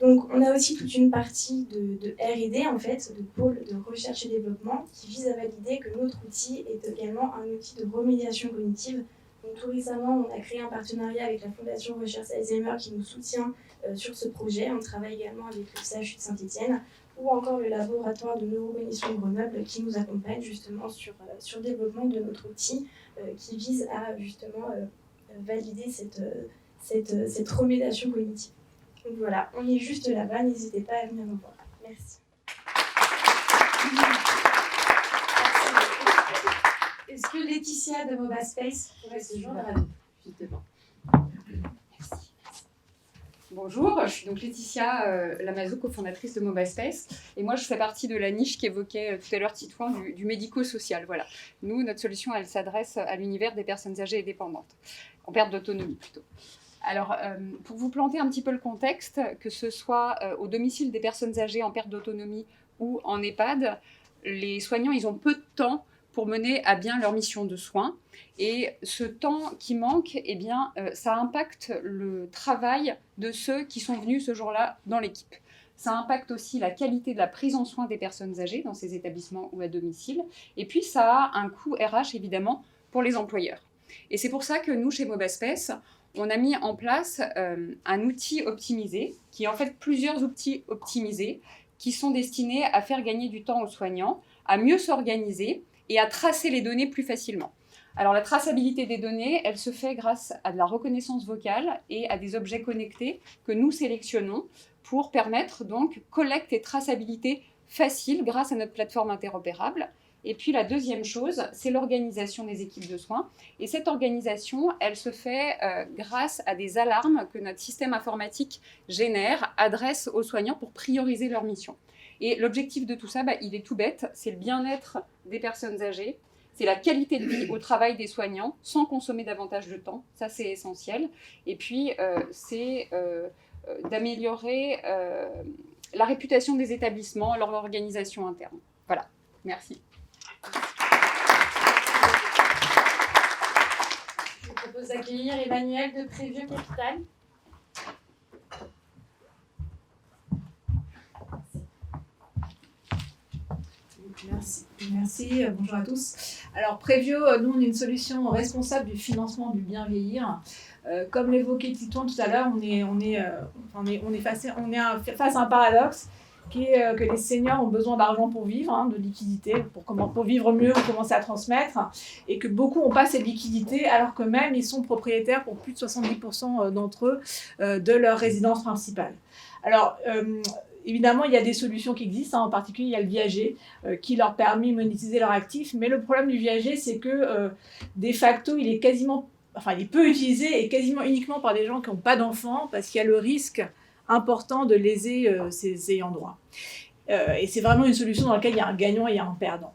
Donc on a aussi toute une partie de R&D, en fait, de pôle de recherche et développement qui vise à valider que notre outil est également un outil de remédiation cognitive. Donc tout récemment, on a créé un partenariat avec la Fondation Recherche Alzheimer qui nous soutient sur ce projet. On travaille également avec le CHU de Saint-Étienne ou encore le laboratoire de neurocognition de Grenoble qui nous accompagne justement sur le développement de notre outil qui vise à justement valider cette remédiation cognitive. Donc voilà, on est juste là-bas, n'hésitez pas à venir nous voir. Merci. Est-ce que Laetitia de MobaSpace pourrait se joindre à nous, justement? Bonjour, je suis donc Laetitia Lamazou, cofondatrice de MobaSpace, et moi je fais partie de la niche qu'évoquait tout à l'heure Titouan du médico-social. Voilà. Nous, notre solution, elle s'adresse à l'univers des personnes âgées et dépendantes, en perte d'autonomie plutôt. Alors, pour vous planter un petit peu le contexte, que ce soit au domicile des personnes âgées en perte d'autonomie ou en EHPAD, les soignants, ils ont peu de temps pour mener à bien leur mission de soins. Et ce temps qui manque, eh bien, ça impacte le travail de ceux qui sont venus ce jour-là dans l'équipe. Ça impacte aussi la qualité de la prise en soin des personnes âgées dans ces établissements ou à domicile. Et puis, ça a un coût RH, évidemment, pour les employeurs. Et c'est pour ça que nous, chez MobaSpace, on a mis en place un outil optimisé, qui est en fait plusieurs outils optimisés, qui sont destinés à faire gagner du temps aux soignants, à mieux s'organiser et à tracer les données plus facilement. Alors la traçabilité des données, elle se fait grâce à de la reconnaissance vocale et à des objets connectés que nous sélectionnons pour permettre donc collecte et traçabilité facile grâce à notre plateforme interopérable. Et puis la deuxième chose, c'est l'organisation des équipes de soins. Et cette organisation, elle se fait grâce à des alarmes que notre système informatique génère, adresse aux soignants pour prioriser leur mission. Et l'objectif de tout ça, il est tout bête, c'est le bien-être des personnes âgées, c'est la qualité de vie au travail des soignants, sans consommer davantage de temps, ça c'est essentiel. Et puis c'est d'améliorer la réputation des établissements, leur organisation interne. Voilà, merci. Je vous propose d'accueillir Emmanuel de Prévieux Capital. Merci, bonjour à tous. Alors Prévieux, nous on est une solution responsable du financement du bien vieillir. Comme l'évoquait Titouan tout à l'heure, on est face à un paradoxe qui est que les seniors ont besoin d'argent pour vivre, de liquidité, pour vivre mieux ou commencer à transmettre, et que beaucoup n'ont pas cette liquidité alors que même ils sont propriétaires pour plus de 70% d'entre eux de leur résidence principale. Alors, évidemment, il y a des solutions qui existent, en particulier il y a le viager qui leur permet de monétiser leurs actifs, mais le problème du viager, c'est que de facto, il est quasiment il est peu utilisé et quasiment uniquement par des gens qui n'ont pas d'enfants parce qu'il y a le risque important de léser ses ayants droit. Et c'est vraiment une solution dans laquelle il y a un gagnant et il y a un perdant.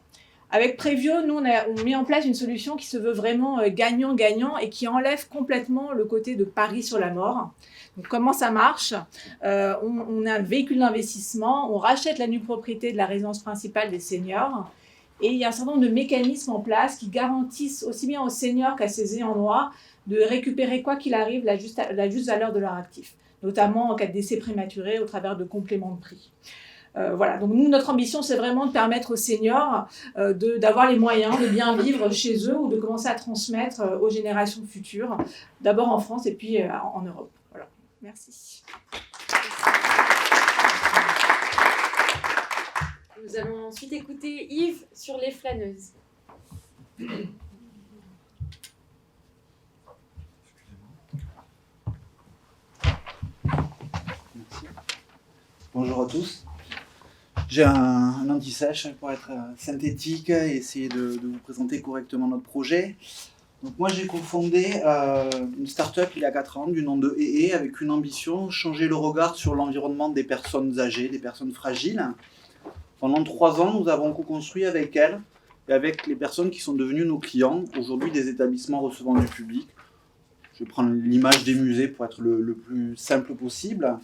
Avec Previo, nous, on met en place une solution qui se veut vraiment gagnant-gagnant et qui enlève complètement le côté de pari sur la mort. Donc, comment ça marche ? On a un véhicule d'investissement, on rachète la nue propriété de la résidence principale des seniors et il y a un certain nombre de mécanismes en place qui garantissent aussi bien aux seniors qu'à ses ayants droit de récupérer, quoi qu'il arrive, la juste valeur de leur actif, notamment en cas de décès prématuré au travers de compléments de prix. Voilà, donc nous, notre ambition, c'est vraiment de permettre aux seniors d'avoir les moyens de bien vivre chez eux ou de commencer à transmettre aux générations futures, d'abord en France et puis en Europe. Voilà, merci. Nous allons ensuite écouter Yves sur les flâneuses. Bonjour à tous. J'ai un anti-sèche pour être synthétique et essayer de vous présenter correctement notre projet. Donc moi j'ai cofondé une start-up il y a 4 ans du nom de EE avec une ambition, changer le regard sur l'environnement des personnes âgées, des personnes fragiles. Pendant 3 ans, nous avons co-construit avec elles et avec les personnes qui sont devenues nos clients, aujourd'hui des établissements recevant du public. Je vais prendre l'image des musées pour être le plus simple possible.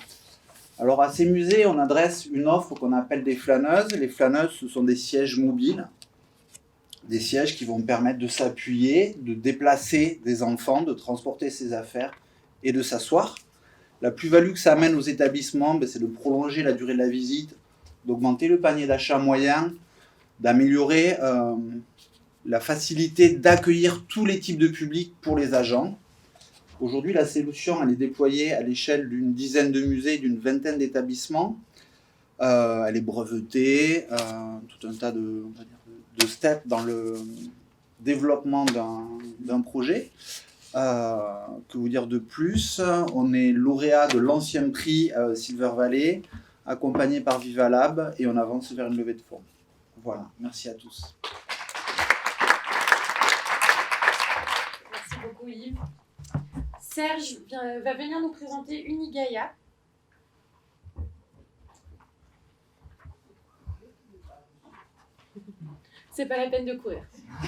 Alors à ces musées, on adresse une offre qu'on appelle des flâneuses. Les flâneuses, ce sont des sièges mobiles, des sièges qui vont permettre de s'appuyer, de déplacer des enfants, de transporter ses affaires et de s'asseoir. La plus-value que ça amène aux établissements, c'est de prolonger la durée de la visite, d'augmenter le panier d'achat moyen, d'améliorer la facilité d'accueillir tous les types de publics pour les agents. Aujourd'hui, la solution elle est déployée à l'échelle d'une dizaine de musées, d'une vingtaine d'établissements. Elle est brevetée, tout un tas de steps dans le développement d'un projet. Que vous dire de plus ? On est lauréat de l'ancien prix Silver Valley, accompagné par Viva Lab, et on avance vers une levée de fonds. Voilà, merci à tous. Merci beaucoup Yves. Serge va venir nous présenter Unigaia. C'est pas la peine de courir,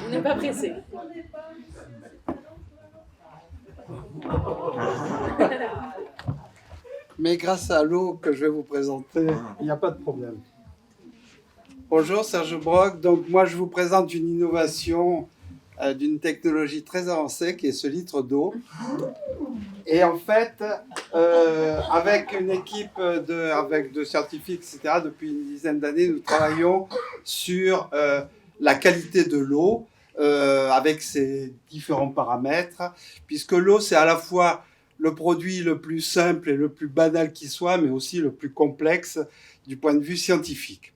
on n'est pas pressé. Mais grâce à l'eau que je vais vous présenter, il n'y a pas de problème. Bonjour, Serge Brock. Donc moi, je vous présente une innovation d'une technologie très avancée qui est ce litre d'eau. Et en fait, avec une équipe de scientifiques, etc., depuis une dizaine d'années, nous travaillons sur la qualité de l'eau avec ses différents paramètres, puisque l'eau, c'est à la fois le produit le plus simple et le plus banal qui soit, mais aussi le plus complexe du point de vue scientifique.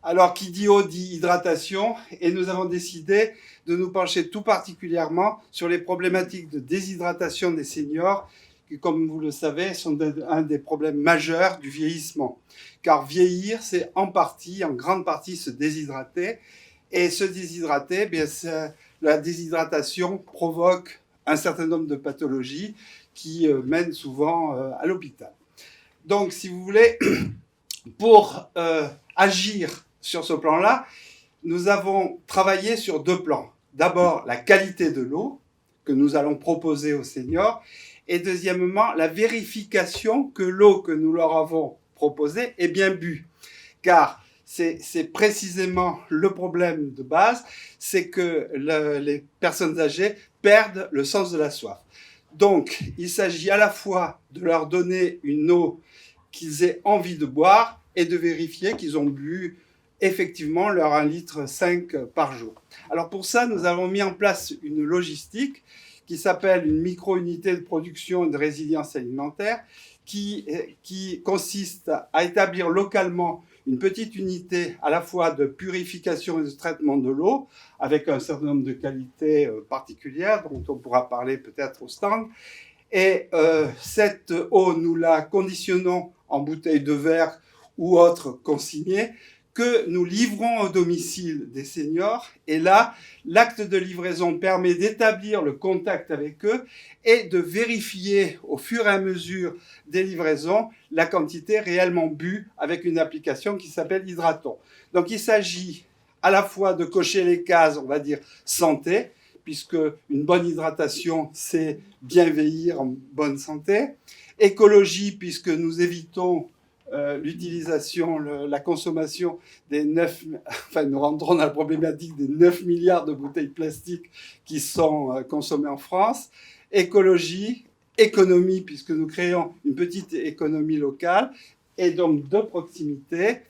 Alors, qui dit eau dit hydratation, et nous avons décidé de nous pencher tout particulièrement sur les problématiques de déshydratation des seniors, qui, comme vous le savez, sont un des problèmes majeurs du vieillissement. Car vieillir, c'est en grande partie se déshydrater, et se déshydrater, bien, la déshydratation provoque un certain nombre de pathologies qui mènent souvent à l'hôpital. Donc, si vous voulez, pour agir sur ce plan-là, nous avons travaillé sur 2 plans. D'abord, la qualité de l'eau que nous allons proposer aux seniors, et deuxièmement, la vérification que l'eau que nous leur avons proposée est bien bue. Car c'est précisément le problème de base, c'est que les personnes âgées perdent le sens de la soif. Donc, il s'agit à la fois de leur donner une eau qu'ils aient envie de boire et de vérifier qu'ils ont bu effectivement leur 1,5 litre par jour. Alors pour ça, nous avons mis en place une logistique qui s'appelle une micro-unité de production et de résilience alimentaire qui consiste à établir localement une petite unité à la fois de purification et de traitement de l'eau, avec un certain nombre de qualités particulières dont on pourra parler peut-être au stand. Et cette eau, nous la conditionnons en bouteilles de verre ou autres consignées que nous livrons au domicile des seniors. Et là, l'acte de livraison permet d'établir le contact avec eux et de vérifier au fur et à mesure des livraisons la quantité réellement bue avec une application qui s'appelle Hydraton. Donc il s'agit à la fois de cocher les cases, on va dire, santé, puisque une bonne hydratation, c'est bien vieillir en bonne santé. Écologie, puisque nous évitons l'utilisation, la consommation des nous rentrons dans la problématique des 9 milliards de bouteilles plastiques qui sont consommées en France. Écologie, économie, puisque nous créons une petite économie locale, et donc de proximité,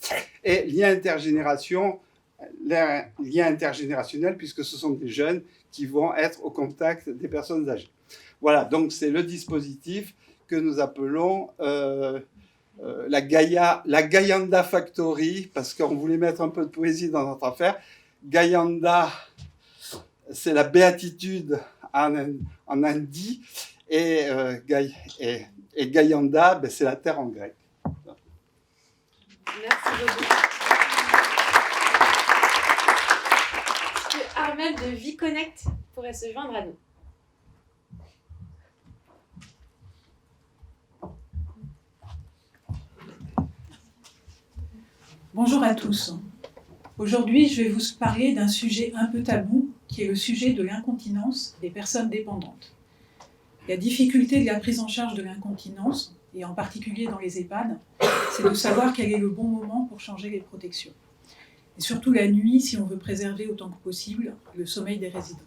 et lien intergénérationnel, puisque ce sont des jeunes qui vont être au contact des personnes âgées. Voilà, donc c'est le dispositif que nous appelons la Gayanda Factory, parce qu'on voulait mettre un peu de poésie dans notre affaire. Gayanda, c'est la béatitude en hindi, et Gayanda, ben, c'est la terre en grec. Merci beaucoup. Est-ce que Armel de ViConnect pourrait se joindre à nous? Bonjour à tous. Aujourd'hui, je vais vous parler d'un sujet un peu tabou, qui est le sujet de l'incontinence des personnes dépendantes. La difficulté de la prise en charge de l'incontinence, et en particulier dans les EHPAD, c'est de savoir quel est le bon moment pour changer les protections. Et surtout la nuit, si on veut préserver autant que possible le sommeil des résidents.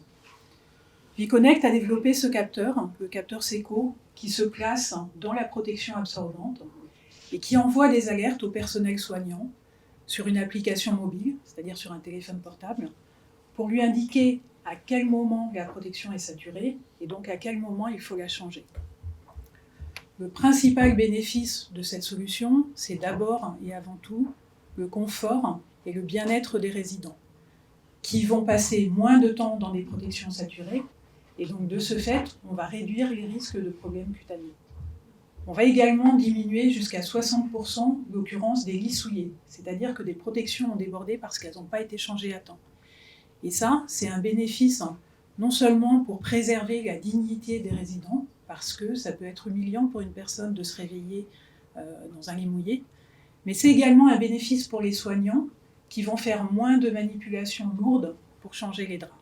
ViConnect a développé ce capteur, le capteur Seco, qui se place dans la protection absorbante et qui envoie des alertes au personnel soignant sur une application mobile, c'est-à-dire sur un téléphone portable, pour lui indiquer à quel moment la protection est saturée et donc à quel moment il faut la changer. Le principal bénéfice de cette solution, c'est d'abord et avant tout le confort et le bien-être des résidents, qui vont passer moins de temps dans des protections saturées, et donc de ce fait, on va réduire les risques de problèmes cutanés. On va également diminuer jusqu'à 60% l'occurrence des lits souillés, c'est-à-dire que des protections ont débordé parce qu'elles n'ont pas été changées à temps. Et ça, c'est un bénéfice non seulement pour préserver la dignité des résidents, parce que ça peut être humiliant pour une personne de se réveiller dans un lit mouillé, mais c'est également un bénéfice pour les soignants qui vont faire moins de manipulations lourdes pour changer les draps.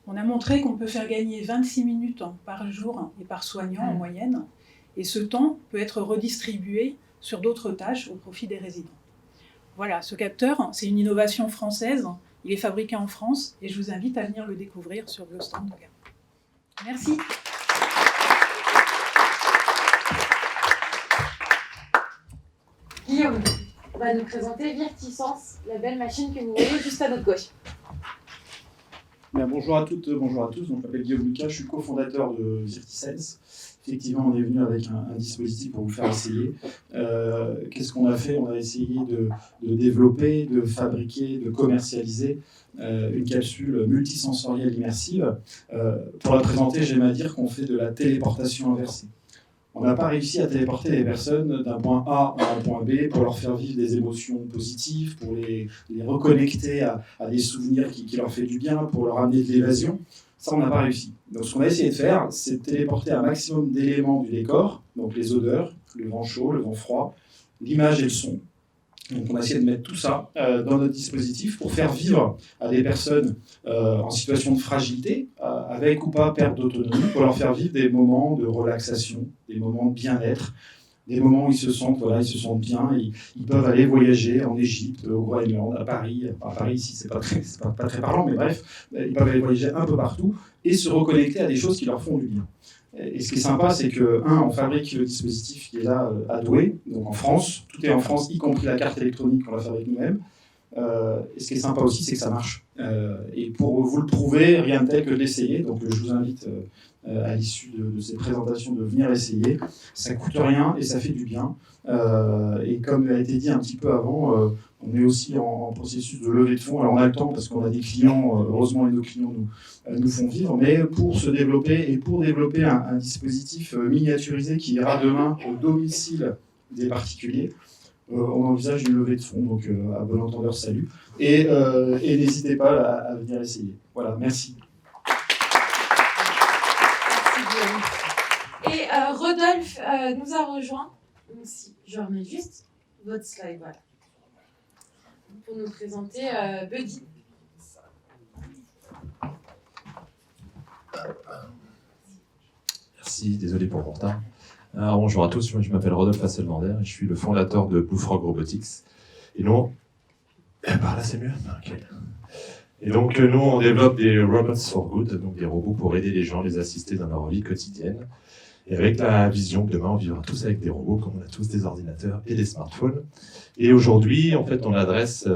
On a montré qu'on peut faire gagner 26 minutes par jour et par soignant en moyenne, et ce temps peut être redistribué sur d'autres tâches au profit des résidents. Voilà, ce capteur, c'est une innovation française, il est fabriqué en France, et je vous invite à venir le découvrir sur le stand de Gap. Merci. Guillaume va nous présenter Virtisense, la belle machine que vous voyez juste à notre gauche. Bien, bonjour à toutes, bonjour à tous. Donc, je m'appelle Guillaume Lucas, je suis cofondateur de Virtisense. Effectivement, on est venu avec un dispositif pour vous faire essayer. Qu'est-ce qu'on a fait? On a essayé de développer, de fabriquer, de commercialiser une capsule multisensorielle immersive. Pour la présenter, j'aime à dire qu'on fait de la téléportation inversée. On n'a pas réussi à téléporter les personnes d'un point A à un point B pour leur faire vivre des émotions positives, pour les reconnecter à des souvenirs qui leur fait du bien, pour leur amener de l'évasion. Ça, on n'a pas réussi. Donc, ce qu'on a essayé de faire, c'est de téléporter un maximum d'éléments du décor, donc les odeurs, le vent chaud, le vent froid, l'image et le son. Donc, on a essayé de mettre tout ça dans notre dispositif pour faire vivre à des personnes en situation de fragilité, avec ou pas perte d'autonomie, pour leur faire vivre des moments de relaxation, des moments de bien-être, des moments où ils se sentent bien, ils peuvent aller voyager en Égypte, au Groenland, à Paris. Enfin, Paris ici, c'est pas très parlant, mais bref, ils peuvent aller voyager un peu partout et se reconnecter à des choses qui leur font du bien. Et ce qui est sympa, c'est que, on fabrique le dispositif qui est là à Douai, donc en France, tout est en France, y compris la carte électronique qu'on la fabrique nous-mêmes. Et ce qui est sympa aussi, c'est que ça marche. Et pour vous le prouver, rien de tel que de l'essayer. Donc je vous invite à l'issue de ces présentations de venir essayer. Ça coûte rien et ça fait du bien. Et comme a été dit un petit peu avant, on est aussi en processus de levée de fonds. Alors on a le temps parce qu'on a des clients, heureusement nos clients nous font vivre, mais pour se développer et pour développer un dispositif miniaturisé qui ira demain au domicile des particuliers, on envisage une levée de fonds, donc à bon entendeur, salut. Et n'hésitez pas à venir essayer. Voilà, merci. Et Rodolphe nous a rejoint. Donc, si je remets juste votre slide, voilà. Pour nous présenter Buddy. Merci, désolé pour mon retard. Alors, bonjour à tous, je m'appelle Rodolphe Hasselmander et je suis le fondateur de Blue Frog Robotics. Et nous, par là c'est mieux. Okay. Et donc nous on développe des robots for good, donc des robots pour aider les gens, les assister dans leur vie quotidienne. Et avec la vision que demain on vivra tous avec des robots, comme on a tous des ordinateurs et des smartphones. Et aujourd'hui, en fait, on adresse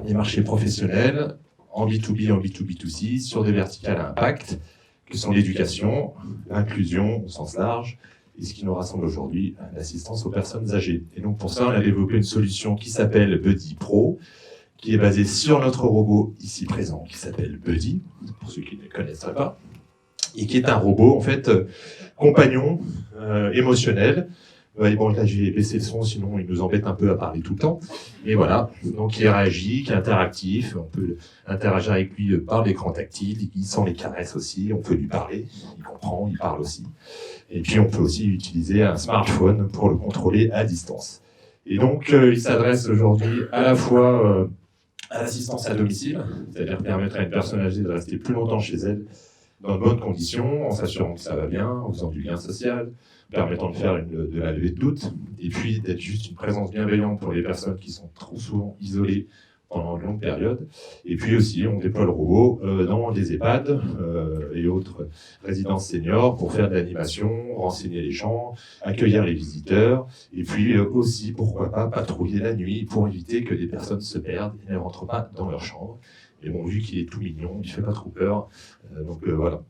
les marchés professionnels en B2B, en B2B2C, sur des verticales à impact, que sont l'éducation, l'inclusion au sens large, et ce qui nous rassemble aujourd'hui, l'assistance aux personnes âgées. Et donc pour ça, on a développé une solution qui s'appelle Buddy Pro, qui est basée sur notre robot ici présent, qui s'appelle Buddy, pour ceux qui ne connaisseraient pas, et qui est un robot, en fait, compagnon, émotionnel. Bon, là, j'ai baissé le son, sinon il nous embête un peu à parler tout le temps. Mais voilà, donc il réagit, qui est interactif, on peut interagir avec lui par l'écran tactile, il sent les caresses aussi, on peut lui parler, il comprend, il parle aussi. Et puis on peut aussi utiliser un smartphone pour le contrôler à distance. Et donc il s'adresse aujourd'hui à la fois à l'assistance à domicile, c'est-à-dire permettre à une personne âgée de rester plus longtemps chez elle dans de bonnes conditions, en s'assurant que ça va bien, en faisant du lien social, permettant de faire de la levée de doute, et puis d'être juste une présence bienveillante pour les personnes qui sont trop souvent isolées pendant une longue période. Et puis aussi, on déploie le robot dans les EHPAD et autres résidences seniors pour faire de l'animation, renseigner les gens, accueillir les visiteurs, et puis aussi, pourquoi pas, patrouiller la nuit pour éviter que les personnes se perdent et ne rentrent pas dans leur chambre. Et bon, vu qu'il est tout mignon, il fait pas trop peur, donc voilà.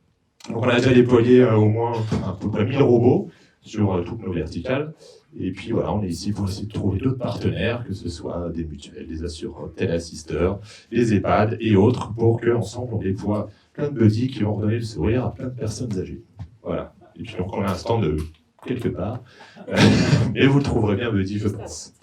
Donc on a déjà déployé au moins à peu près 1000 robots sur toutes nos verticales. Et puis voilà, on est ici pour essayer de trouver d'autres partenaires, que ce soit des mutuelles, des assureurs, téléassisteurs, les EHPAD et autres, pour qu'ensemble on déploie plein de buddies qui vont redonner le sourire à plein de personnes âgées. Voilà. Et puis donc on a un stand de quelque part, mais vous le trouverez bien buddy, je pense.